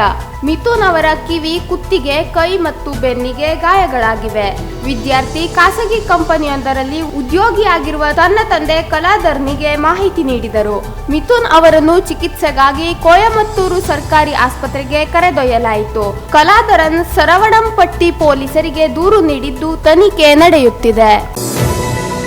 ಮಿಥುನ್ ಅವರ ಕಿವಿ, ಕುತ್ತಿಗೆ, ಕೈ ಮತ್ತು ಬೆನ್ನಿಗೆ ಗಾಯಗಳಾಗಿವೆ. ವಿದ್ಯಾರ್ಥಿ ಖಾಸಗಿ ಕಂಪನಿಯೊಂದರಲ್ಲಿ ಉದ್ಯೋಗಿಯಾಗಿರುವ ತನ್ನ ತಂದೆ ಕಲಾಧರ್ನಿಗೆ ಮಾಹಿತಿ ನೀಡಿದರು. ಮಿಥುನ್ ಅವರನ್ನು ಚಿಕಿತ್ಸೆಗಾಗಿ ಕೊಯಮತ್ತೂರು ಸರ್ಕಾರಿ ಆಸ್ಪತ್ರೆಗೆ ಕರೆದೊಯ್ಯಲಾಯಿತು. ಕಲಾಧರನ್ ಸರವಣಂಪಟ್ಟಿ ಪೊಲೀಸರಿಗೆ ದೂರು ನೀಡಿದ್ದು ತನಿಖೆ ನಡೆಯುತ್ತಿದೆ.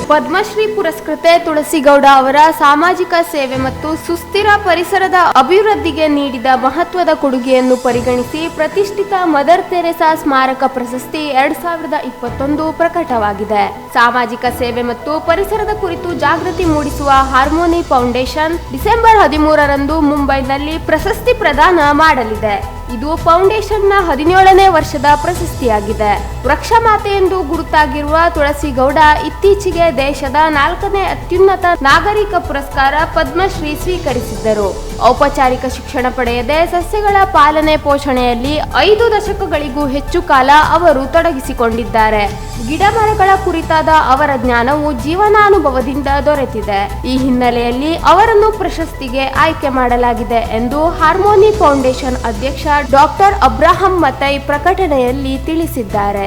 ಪದ್ಮಶ್ರೀ ಪುರಸ್ಕೃತೆ ತುಳಸಿಗೌಡ ಅವರ ಸಾಮಾಜಿಕ ಸೇವೆ ಮತ್ತು ಸುಸ್ಥಿರ ಪರಿಸರದ ಅಭಿವೃದ್ಧಿಗೆ ನೀಡಿದ ಮಹತ್ವದ ಕೊಡುಗೆಯನ್ನು ಪರಿಗಣಿಸಿ ಪ್ರತಿಷ್ಠಿತ ಮದರ್ ತೆರೆಸಾ ಸ್ಮಾರಕ ಪ್ರಶಸ್ತಿ 2021 ಪ್ರಕಟವಾಗಿದೆ. ಸಾಮಾಜಿಕ ಸೇವೆ ಮತ್ತು ಪರಿಸರದ ಕುರಿತು ಜಾಗೃತಿ ಮೂಡಿಸುವ ಹಾರ್ಮೋನಿ ಫೌಂಡೇಶನ್ ಡಿಸೆಂಬರ್ 13ರಂದು ಮುಂಬೈನಲ್ಲಿ ಪ್ರಶಸ್ತಿ ಪ್ರದಾನ ಮಾಡಲಿದೆ. ಇದು ಫೌಂಡೇಶನ್ನ 17ನೇ ವರ್ಷದ ಪ್ರಶಸ್ತಿಯಾಗಿದೆ. ವೃಕ್ಷ ಮಾತೆ ಎಂದು ಗುರುತಾಗಿರುವ ತುಳಸಿಗೌಡ ಇತ್ತೀಚೆಗೆ ದೇಶದ 4ನೇ ಅತ್ಯುನ್ನತ ನಾಗರಿಕ ಪುರಸ್ಕಾರ ಪದ್ಮಶ್ರೀ ಸ್ವೀಕರಿಸಿದ್ದರು. ಔಪಚಾರಿಕ ಶಿಕ್ಷಣ ಪಡೆಯದೆ ಸಸ್ಯಗಳ ಪಾಲನೆ ಪೋಷಣೆಯಲ್ಲಿ 5 ದಶಕಗಳಿಗೂ ಹೆಚ್ಚು ಕಾಲ ಅವರು ತೊಡಗಿಸಿಕೊಂಡಿದ್ದಾರೆ. ಗಿಡ ಮರಗಳ ಕುರಿತಾದ ಅವರ ಜ್ಞಾನವು ಜೀವನಾನುಭವದಿಂದ ದೊರೆತಿದೆ. ಈ ಹಿನ್ನೆಲೆಯಲ್ಲಿ ಅವರನ್ನು ಪ್ರಶಸ್ತಿಗೆ ಆಯ್ಕೆ ಮಾಡಲಾಗಿದೆ ಎಂದು ಹಾರ್ಮೋನಿ ಫೌಂಡೇಶನ್ ಅಧ್ಯಕ್ಷ ಡಾಕ್ಟರ್ ಅಬ್ರಾಹಂ ಮತೈ ಪ್ರಕಟಣೆಯಲ್ಲಿ ತಿಳಿಸಿದ್ದಾರೆ.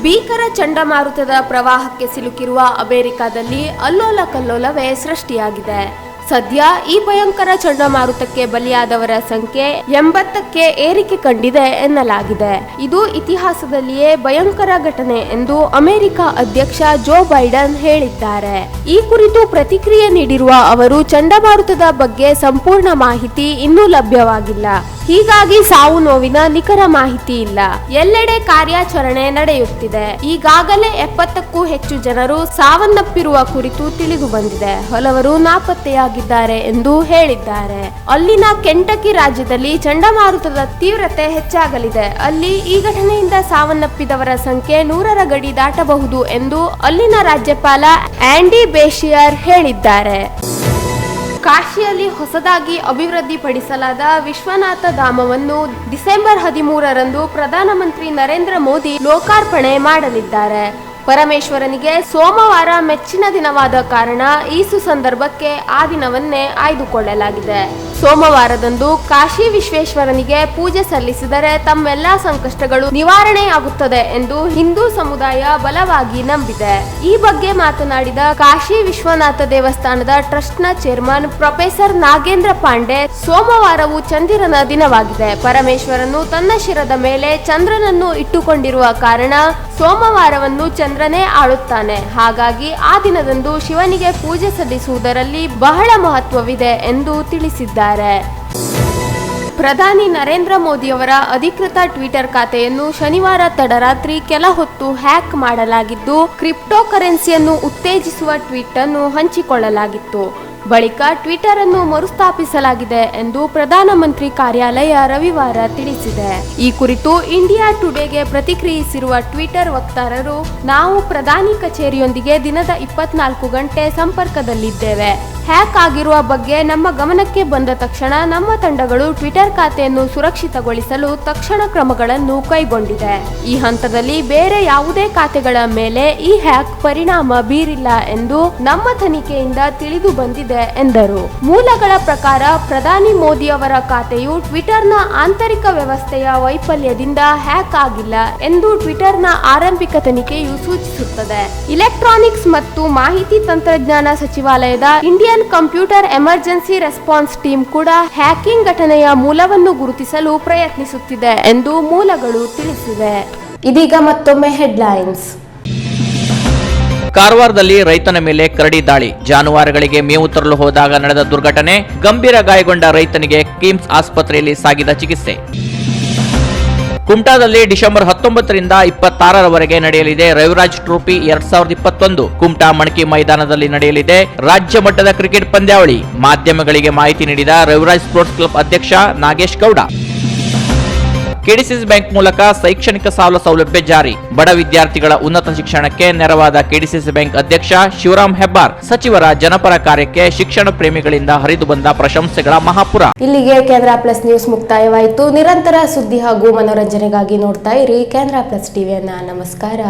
ಭೀಕರ ಚಂಡಮಾರುತದ ಪ್ರವಾಹಕ್ಕೆ ಸಿಲುಕಿರುವ ಅಮೆರಿಕದಲ್ಲಿ ಅಲ್ಲೋಲ ಕಲ್ಲೋಲವೇ ಸೃಷ್ಟಿಯಾಗಿದೆ. ಸದ್ಯ ಈ ಭಯಂಕರ ಚಂಡಮಾರುತಕ್ಕೆ ಬಲಿಯಾದವರ ಸಂಖ್ಯೆ 80ಕ್ಕೆ ಏರಿಕೆ ಕಂಡಿದೆ ಎನ್ನಲಾಗಿದೆ. ಇದು ಇತಿಹಾಸದಲ್ಲಿಯೇ ಭಯಂಕರ ಘಟನೆ ಎಂದು ಅಮೆರಿಕ ಅಧ್ಯಕ್ಷ ಜೋ ಬೈಡನ್ ಹೇಳಿದ್ದಾರೆ. ಈ ಕುರಿತು ಪ್ರತಿಕ್ರಿಯೆ ನೀಡಿರುವ ಅವರು ಚಂಡಮಾರುತದ ಬಗ್ಗೆ ಸಂಪೂರ್ಣ ಮಾಹಿತಿ ಇನ್ನೂ ಲಭ್ಯವಾಗಿಲ್ಲ. ಹೀಗಾಗಿ ಸಾವು ನೋವಿನ ನಿಖರ ಮಾಹಿತಿ ಇಲ್ಲ. ಎಲ್ಲೆಡೆ ಕಾರ್ಯಾಚರಣೆ ನಡೆಯುತ್ತಿದೆ. ಈಗಾಗಲೇ 70ಕ್ಕೂ ಹೆಚ್ಚು ಜನರು ಸಾವನ್ನಪ್ಪಿರುವ ಕುರಿತು ತಿಳಿದು ಬಂದಿದೆ. ಹಲವರು ನಾಪತ್ತೆಯಾಗಿದ್ದಾರೆ ಎಂದು ಹೇಳಿದ್ದಾರೆ. ಅಲ್ಲಿನ ಕೆಂಟಕಿ ರಾಜ್ಯದಲ್ಲಿ ಚಂಡಮಾರುತದ ತೀವ್ರತೆ ಹೆಚ್ಚಾಗಲಿದೆ. ಅಲ್ಲಿ ಈ ಘಟನೆಯಿಂದ ಸಾವನ್ನಪ್ಪಿದವರ ಸಂಖ್ಯೆ 100ರ ಗಡಿ ದಾಟಬಹುದು ಎಂದು ಅಲ್ಲಿನ ರಾಜ್ಯಪಾಲ ಆಂಡಿ ಬೇಶಿಯರ್ ಹೇಳಿದ್ದಾರೆ. ಕಾಶಿಯಲ್ಲಿ ಹೊಸದಾಗಿ ಅಭಿವೃದ್ಧಿಪಡಿಸಲಾದ ವಿಶ್ವನಾಥ ಧಾಮವನ್ನು ಡಿಸೆಂಬರ್ 13ರಂದು ಪ್ರಧಾನಮಂತ್ರಿ ನರೇಂದ್ರ ಮೋದಿ ಲೋಕಾರ್ಪಣೆ ಮಾಡಲಿದ್ದಾರೆ. ಪರಮೇಶ್ವರನಿಗೆ ಸೋಮವಾರ ಮೆಚ್ಚಿನ ದಿನವಾದ ಕಾರಣ ಈ ಸುಸಂದರ್ಭಕ್ಕೆ ಆ ದಿನವನ್ನೇ ಆಯ್ದುಕೊಳ್ಳಲಾಗಿದೆ. ಸೋಮವಾರದಂದು ಕಾಶಿ ವಿಶ್ವೇಶ್ವರನಿಗೆ ಪೂಜೆ ಸಲ್ಲಿಸಿದರೆ ತಮ್ಮೆಲ್ಲಾ ಸಂಕಷ್ಟಗಳು ನಿವಾರಣೆಯಾಗುತ್ತದೆ ಎಂದು ಹಿಂದೂ ಸಮುದಾಯ ಬಲವಾಗಿ ನಂಬಿದೆ. ಈ ಬಗ್ಗೆ ಮಾತನಾಡಿದ ಕಾಶಿ ವಿಶ್ವನಾಥ ದೇವಸ್ಥಾನದ ಟ್ರಸ್ಟ್ನ ಚೇರ್ಮನ್ ಪ್ರೊಫೆಸರ್ ನಾಗೇಂದ್ರ ಪಾಂಡೆ, ಸೋಮವಾರವು ಚಂದಿರನ ದಿನವಾಗಿದೆ. ಪರಮೇಶ್ವರನು ತನ್ನ ಶಿರದ ಮೇಲೆ ಚಂದ್ರನನ್ನು ಇಟ್ಟುಕೊಂಡಿರುವ ಕಾರಣ ಸೋಮವಾರವನ್ನು ಚಂದ್ರನೇ ಆಳುತ್ತಾನೆ. ಹಾಗಾಗಿ ಆ ದಿನದಂದು ಶಿವನಿಗೆ ಪೂಜೆ ಸಲ್ಲಿಸುವುದರಲ್ಲಿ ಬಹಳ ಮಹತ್ವವಿದೆ ಎಂದು ತಿಳಿಸಿದ್ದಾರೆ. ಪ್ರಧಾನಿ ನರೇಂದ್ರ ಮೋದಿಯವರ ಅಧಿಕೃತ ಟ್ವಿಟರ್ ಖಾತೆಯನ್ನು ಶನಿವಾರ ತಡರಾತ್ರಿ ಕೆಲ ಹೊತ್ತು ಹ್ಯಾಕ್ ಮಾಡಲಾಗಿದ್ದು, ಕ್ರಿಪ್ಟೋ ಕರೆನ್ಸಿಯನ್ನು ಉತ್ತೇಜಿಸುವ ಟ್ವೀಟ್ ಅನ್ನು ಹಂಚಿಕೊಳ್ಳಲಾಗಿತ್ತು. ಬಳಿಕ ಟ್ವಿಟರ್ ಅನ್ನು ಮರುಸ್ಥಾಪಿಸಲಾಗಿದೆ ಎಂದು ಪ್ರಧಾನಮಂತ್ರಿ ಕಾರ್ಯಾಲಯ ರವಿವಾರ ತಿಳಿಸಿದೆ. ಈ ಕುರಿತು ಇಂಡಿಯಾ ಟುಡೇಗೆ ಪ್ರತಿಕ್ರಿಯಿಸಿರುವ ಟ್ವಿಟರ್ ವಕ್ತಾರರು, ನಾವು ಪ್ರಧಾನಿ ಕಚೇರಿಯೊಂದಿಗೆ ದಿನದ 24 ಗಂಟೆ ಸಂಪರ್ಕದಲ್ಲಿದ್ದೇವೆ. ಹ್ಯಾಕ್ ಆಗಿರುವ ಬಗ್ಗೆ ನಮ್ಮ ಗಮನಕ್ಕೆ ಬಂದ ತಕ್ಷಣ ನಮ್ಮ ತಂಡಗಳು ಟ್ವಿಟರ್ ಖಾತೆಯನ್ನು ಸುರಕ್ಷಿತಗೊಳಿಸಲು ತಕ್ಷಣ ಕ್ರಮಗಳನ್ನು ಕೈಗೊಂಡಿದೆ. ಈ ಹಂತದಲ್ಲಿ ಬೇರೆ ಯಾವುದೇ ಖಾತೆಗಳ ಮೇಲೆ ಈ ಹ್ಯಾಕ್ ಪರಿಣಾಮ ಬೀರಿಲ್ಲ ಎಂದು ನಮ್ಮ ತನಿಖೆಯಿಂದ ತಿಳಿದು ಬಂದಿದೆ ಎಂದರು. ಮೂಲಗಳ ಪ್ರಕಾರ ಪ್ರಧಾನಿ ಮೋದಿ ಅವರ ಖಾತೆಯು ಟ್ವಿಟರ್ನ ಆಂತರಿಕ ವ್ಯವಸ್ಥೆಯ ವೈಫಲ್ಯದಿಂದ ಹ್ಯಾಕ್ ಆಗಿಲ್ಲ ಎಂದು ಟ್ವಿಟರ್ನ ಆರಂಭಿಕ ತನಿಖೆಯು ಸೂಚಿಸುತ್ತದೆ. ಇಲೆಕ್ಟ್ರಾನಿಕ್ಸ್ ಮತ್ತು ಮಾಹಿತಿ ತಂತ್ರಜ್ಞಾನ ಸಚಿವಾಲಯದ Indian mission computer emergency response team ಕೂಡ ಹ್ಯಾಕಿಂಗ್ ಘಟನೆಯ ಮೂಲವನ್ನು ಗುರುತಿಸಲು ಪ್ರಯತ್ನಿಸುತ್ತಿದೆ ಎಂದು ಮೂಲಗಳು ತಿಳಿಸಿವೆ. ಇದೀಗ ಮತ್ತೊಮ್ಮೆ ಹೆಡ್ಲೈನ್ಸ್. ಕಾರವಾರದಲ್ಲಿ ರೈತನ ಮೇಲೆ ಕರಡಿ ದಾಳಿ, ಜಾನುವಾರುಗಳಿಗೆ ಮೇವು ತರಲು ಹೋದಾಗ ನಡೆದ ದುರ್ಘಟನೆ, ಗಂಭೀರ ಗಾಯಗೊಂಡ ರೈತನಿಗೆ ಕಿಮ್ಸ್ ಆಸ್ಪತ್ರೆಯಲ್ಲಿ ಸಾಗಿದ ಚಿಕಿತ್ಸೆ. ಕುಮಟಾದಲ್ಲಿ ಡಿಸೆಂಬರ್ 19ರಿಂದ 26ರವರೆಗೆ ನಡೆಯಲಿದೆ ರವಿರಾಜ್ ಟ್ರೋಫಿ 2021. ಕುಮಟಾ ಮಣಕಿ ಮೈದಾನದಲ್ಲಿ ನಡೆಯಲಿದೆ ರಾಜ್ಯ ಮಟ್ಟದ ಕ್ರಿಕೆಟ್ ಪಂದ್ಯಾವಳಿ. ಮಾಧ್ಯಮಗಳಿಗೆ ಮಾಹಿತಿ ನೀಡಿದ ರವಿರಾಜ್ ಸ್ಪೋರ್ಟ್ಸ್ ಕ್ಲಬ್ ಅಧ್ಯಕ್ಷ ನಾಗೇಶ್ ಗೌಡ. ಕೆಡಿಸಿಸಿ ಬ್ಯಾಂಕ್ ಮೂಲಕ ಶೈಕ್ಷಣಿಕ ಸಾಲ ಸೌಲಭ್ಯ ಜಾರಿ, ಬಡ ವಿದ್ಯಾರ್ಥಿಗಳ ಉನ್ನತ ಶಿಕ್ಷಣಕ್ಕೆ ನೆರವಾದ ಕೆಡಿಸಿಸಿ ಬ್ಯಾಂಕ್ ಅಧ್ಯಕ್ಷ ಶಿವರಾಮ್ ಹೆಬ್ಬಾರ್. ಸಚಿವರ ಜನಪರ ಕಾರ್ಯಕ್ಕೆ ಶಿಕ್ಷಣ ಪ್ರೇಮಿಗಳಿಂದ ಹರಿದು ಬಂದ ಪ್ರಶಂಸೆಗಳ ಮಹಾಪುರ. ಇಲ್ಲಿಗೆ ಕೇಂದ್ರ ಪ್ಲಸ್ ನ್ಯೂಸ್ ಮುಕ್ತಾಯವಾಯಿತು. ನಿರಂತರ ಸುದ್ದಿ ಹಾಗೂ ಮನೋರಂಜನೆಗಾಗಿ ನೋಡ್ತಾ ಇರಿ ಕೇಂದ್ರ ಪ್ಲಸ್ ಟಿವಿಯನ್ನ. ನಮಸ್ಕಾರ.